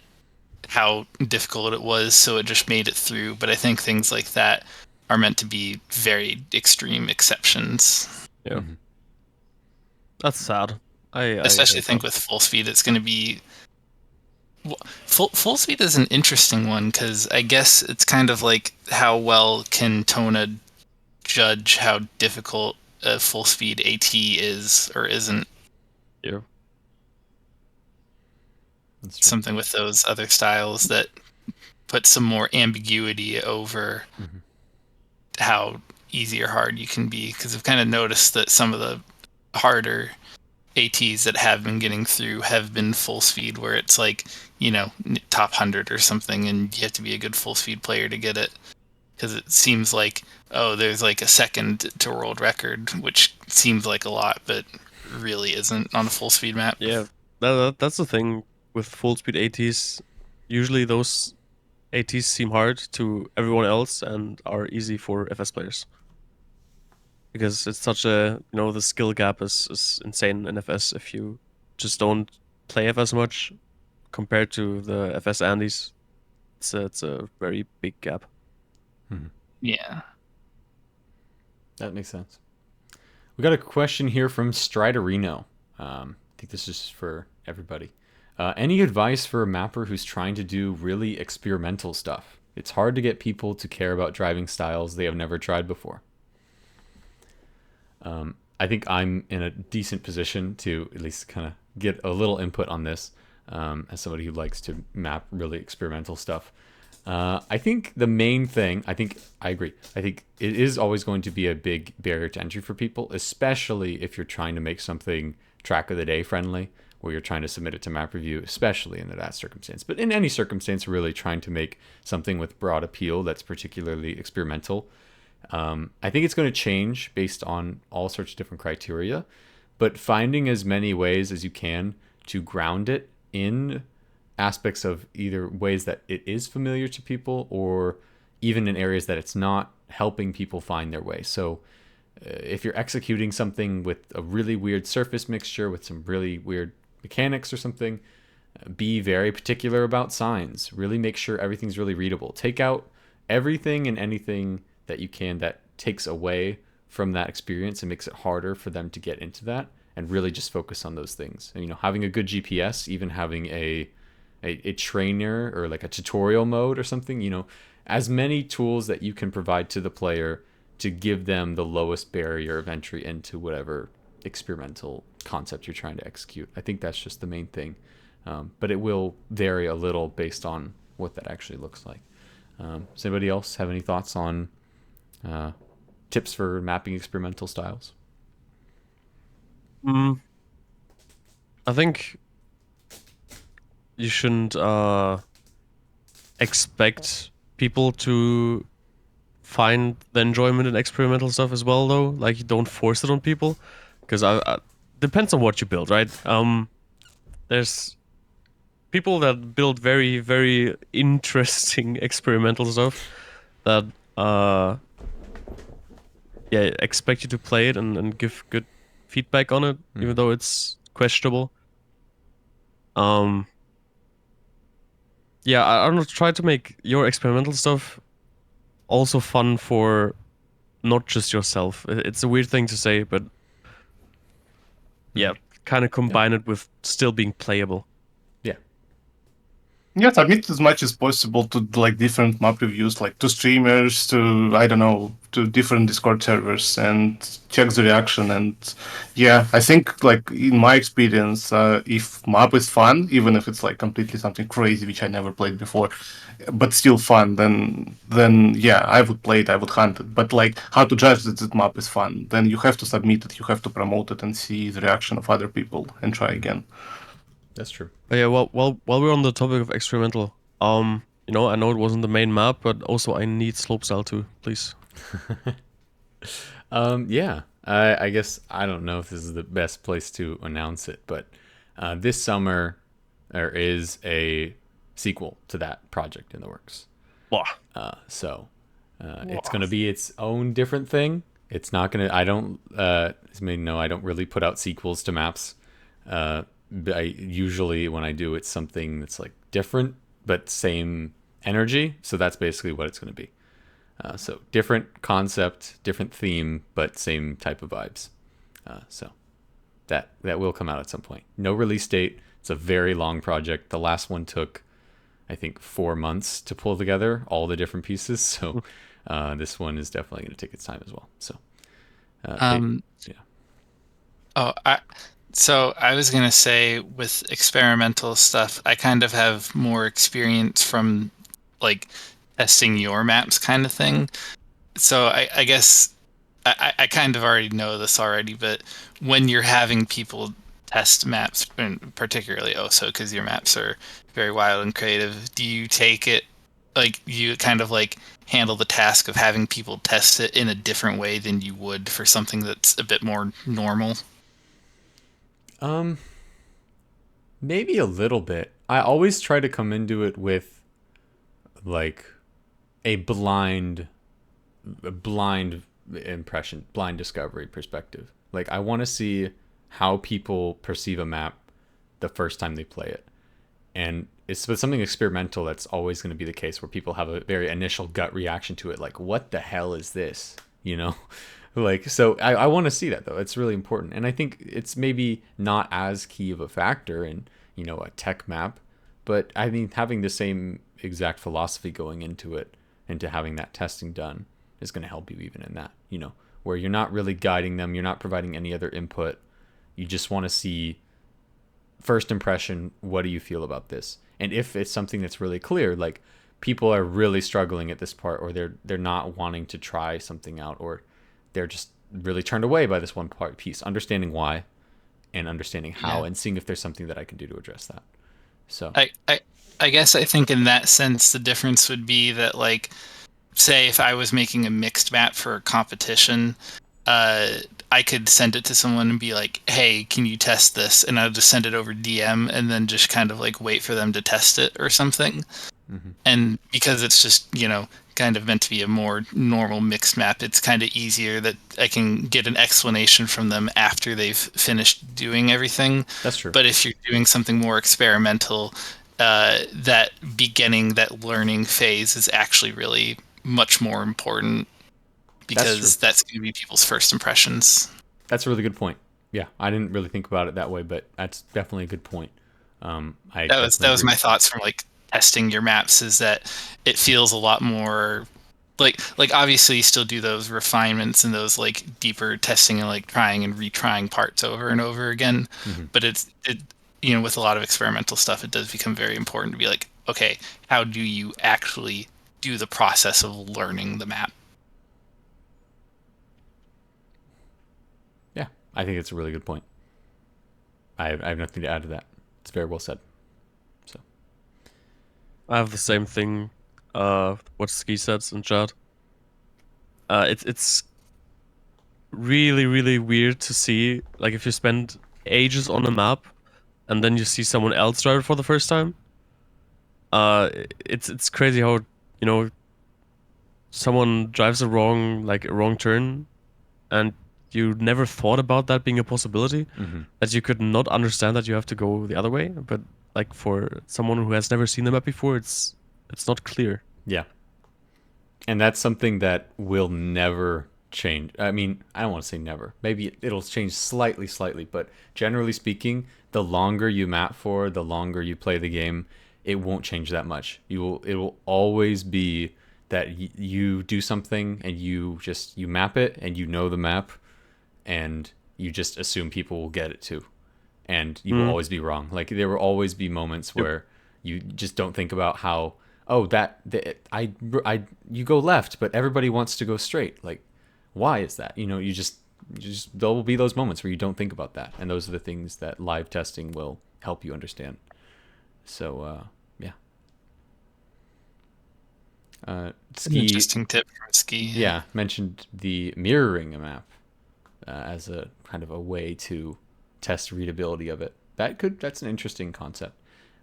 how difficult it was, so it just made it through. But I think things like that are meant to be very extreme exceptions. Yeah. That's sad. I Especially hate think that. with full speed, it's going to be full speed is an interesting one because I guess it's kind of like how well can Tona judge how difficult a full speed AT is or isn't. Yeah. That's true. Something with those other styles that put some more ambiguity over how easy or hard you can be, because I've kind of noticed that some of the harder ATs that have been getting through have been full speed, where it's like, top 100 or something, and you have to be a good full speed player to get it, because it seems like, oh, there's like a second to world record, which seems like a lot, but really isn't on a full speed map. Yeah. That's the thing with full speed ATs. Usually those ATs seem hard to everyone else and are easy for FS players. Because it's such a, the skill gap is insane in FS if you just don't play FS much compared to the FS Andes. It's a very big gap. Yeah. That makes sense. We got a question here from Striderino. I think this is for everybody. Any advice for a mapper who's trying to do really experimental stuff? It's hard to get people to care about driving styles they have never tried before. I think I'm in a decent position to at least kind of get a little input on this as somebody who likes to map really experimental stuff. I think the main thing, I agree. I think it is always going to be a big barrier to entry for people, especially if you're trying to make something track of the day friendly, where you're trying to submit it to map review, especially in that circumstance. But in any circumstance, really trying to make something with broad appeal that's particularly experimental. I think it's going to change based on all sorts of different criteria, but finding as many ways as you can to ground it in aspects of either ways that it is familiar to people or even in areas that it's not, helping people find their way. So if you're executing something with a really weird surface mixture with some really weird mechanics or something, be very particular about signs. Really make sure everything's really readable. Take out everything and anything that you can that takes away from that experience and makes it harder for them to get into that, and really just focus on those things. And having a good GPS, even having a trainer or like a tutorial mode or something, as many tools that you can provide to the player to give them the lowest barrier of entry into whatever experimental concept you're trying to execute. I think that's just the main thing. But it will vary a little based on what that actually looks like. Does anybody else have any thoughts on tips for mapping experimental styles? I think you shouldn't expect people to find the enjoyment in experimental stuff as well, though. Like, you don't force it on people, because I depends on what you build, right? There's people that build very, very interesting experimental stuff that expect you to play it and give good feedback on it, even though it's questionable. I don't know, try to make your experimental stuff also fun for not just yourself. It's a weird thing to say, but yeah, kind of combine it with still being playable. Yeah, submit as much as possible to like different map reviews, like to streamers, to I don't know, to different Discord servers, and check the reaction. And yeah, I think like in my experience, if map is fun, even if it's like completely something crazy which I never played before, but still fun, then yeah, I would play it, I would hunt it. But like how to judge that the map is fun? Then you have to submit it, you have to promote it, and see the reaction of other people, and try again. That's true. But yeah, well, while we're on the topic of experimental, I know it wasn't the main map, but also I need slopestyle too, please. Yeah, I guess I don't know if this is the best place to announce it, but this summer there is a sequel to that project in the works. Wow. It's going to be its own different thing. It's not going to. I don't. I don't really put out sequels to maps. I usually when I do, it's something that's like different but same energy. So that's basically what it's going to be. So different concept, different theme, but same type of vibes. So that will come out at some point. No release date. It's a very long project. The last one took, I think, 4 months to pull together all the different pieces. So this one is definitely going to take its time as well. So So I was gonna say with experimental stuff, I kind of have more experience from like testing your maps kind of thing. So I guess I kind of already know this already, but when you're having people test maps, and particularly Oso, because your maps are very wild and creative, do you take it like you kind of like handle the task of having people test it in a different way than you would for something that's a bit more normal? Maybe a little bit. I always try to come into it with like a blind impression, blind discovery perspective. Like I want to see how people perceive a map the first time they play it. And it's with something experimental that's always going to be the case where people have a very initial gut reaction to it, like, what the hell is this? You know? Like, so I want to see that though. It's really important. And I think it's maybe not as key of a factor in, a tech map, but I mean, having the same exact philosophy going into it, into having that testing done is going to help you even in that, where you're not really guiding them. You're not providing any other input. You just want to see first impression. What do you feel about this? And if it's something that's really clear, like people are really struggling at this part, or they're not wanting to try something out, or they're just really turned away by this one part piece, understanding why and understanding how and seeing if there's something that I can do to address that. So I guess I think in that sense the difference would be that, like, say if I was making a mixed map for a competition, I could send it to someone and be like, hey, can you test this? And I'll just send it over DM and then just kind of like wait for them to test it or something. And because it's just, kind of meant to be a more normal mixed map, it's kind of easier that I can get an explanation from them after they've finished doing everything. That's true. But if you're doing something more experimental, that beginning, that learning phase is actually really much more important, because that's going to be people's first impressions. That's a really good point. Yeah, I didn't really think about it that way, but that's definitely a good point. That was my thoughts from like testing your maps, is that it feels a lot more like obviously you still do those refinements and those like deeper testing and like trying and retrying parts over and over again. But it with a lot of experimental stuff, it does become very important to be like, okay, how do you actually do the process of learning the map. Yeah, I think it's a really good point. I have nothing to add to that. It's very well said. So I have the same thing. What Ski says in chat. It's really really weird to see, like, if you spend ages on a map and then you see someone else drive it for the first time. It's crazy how, you know, someone drives a wrong turn, and you never thought about that being a possibility, that you could not understand that you have to go the other way. But like for someone who has never seen the map before, it's not clear. yeah, and that's something that will never change. I mean, I don't want to say never. Maybe it'll change slightly, but generally speaking, the longer you map for, the longer you play the game, it won't change that much. It will always be that you do something and you map it and you know the map, and you just assume people will get it too, and you will always be wrong. Like there will always be moments where you just don't think about how, oh, you go left, but everybody wants to go straight. Like, why is that? You just there will be those moments where you don't think about that, and those are the things that live testing will help you understand. So yeah. Ski, Interesting tip from Ski. yeah, mentioned the mirroring a map as a kind of a way to test readability of it. That's an interesting concept.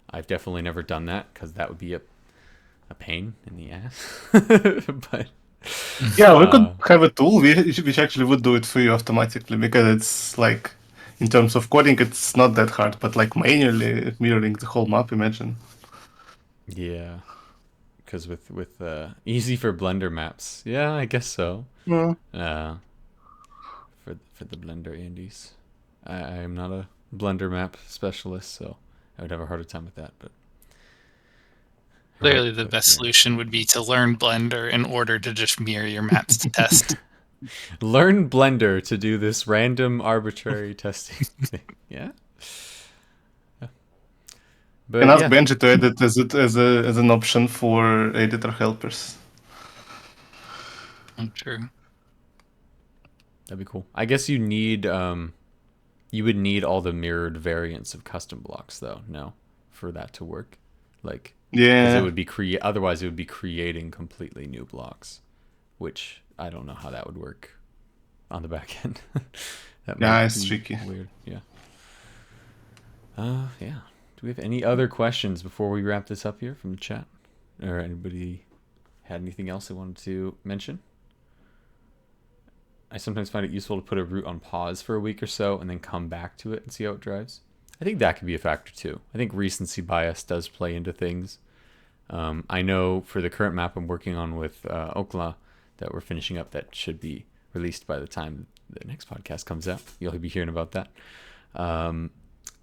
I've definitely never done that because that would be a pain in the ass. But Yeah, we could have a tool which actually would do it for you automatically, because it's like, in terms of coding, it's not that hard, but like manually mirroring the whole map, imagine. yeah, because with easy for Blender maps, yeah, I guess so. Yeah. For the Blender indies, I am not a Blender map specialist, so I would have a harder time with that. But Clearly, the best solution would be to learn Blender in order to just mirror your maps to test. Learn Blender to do this random arbitrary testing thing. Yeah. But And ask yeah. Benji to edit as an option for editor helpers. I'm true. That'd be cool. I guess you would need all the mirrored variants of custom blocks, though. No, for that to work, like, because Yeah. it would be otherwise it would be creating completely new blocks, which I don't know how that would work on the back end. That Yeah, might it's be tricky. weird. Yeah. Yeah. Do we have any other questions before we wrap this up here from the chat, or anybody had anything else they wanted to mention? I sometimes find it useful to put a route on pause for a week or so and then come back to it and see how it drives. I think that could be a factor too. I think recency bias does play into things. I know for the current map I'm working on with Okla that we're finishing up, that should be released by the time the next podcast comes out. You'll be hearing about that.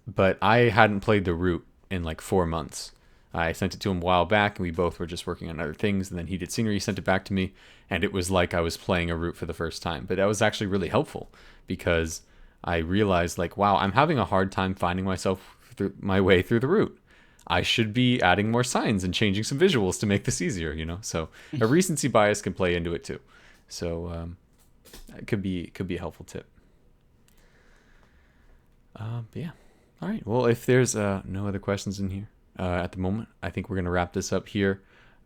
But I hadn't played the route in like 4 months. I sent it to him a while back, and we both were just working on other things. And then he did scenery, he sent it back to me, and it was like I was playing a route for the first time. But that was actually really helpful because I realized, like, wow, I'm having a hard time finding my way through the route. I should be adding more signs and changing some visuals to make this easier, So a recency bias can play into it too. So it could be a helpful tip. But yeah. All right. Well, if there's no other questions in here at the moment, I think we're going to wrap this up here.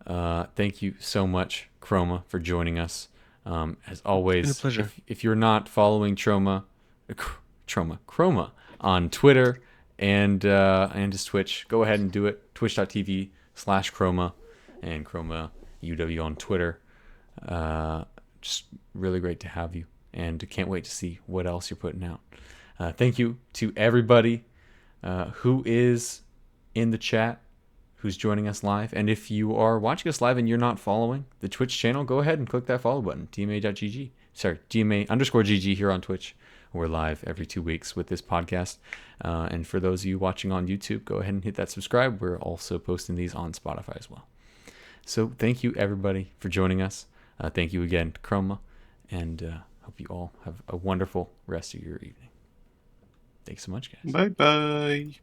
Thank you so much, Chroma, for joining us. As always, It's been a pleasure. If you're not following Chroma on Twitter and his Twitch, go ahead and do it. Twitch.tv/Chroma and Chroma UW on Twitter. Just really great to have you, and can't wait to see what else you're putting out. Thank you to everybody who is in the chat, who's joining us live. And if you are watching us live and you're not following the Twitch channel, go ahead and click that follow button, TMA.gg. Sorry, TMA_GG here on Twitch. We're live every 2 weeks with this podcast. And for those of you watching on YouTube, go ahead and hit that subscribe. We're also posting these on Spotify as well. So thank you, everybody, for joining us. Thank you again to Chroma. And hope you all have a wonderful rest of your evening. Thanks so much, guys. Bye-bye.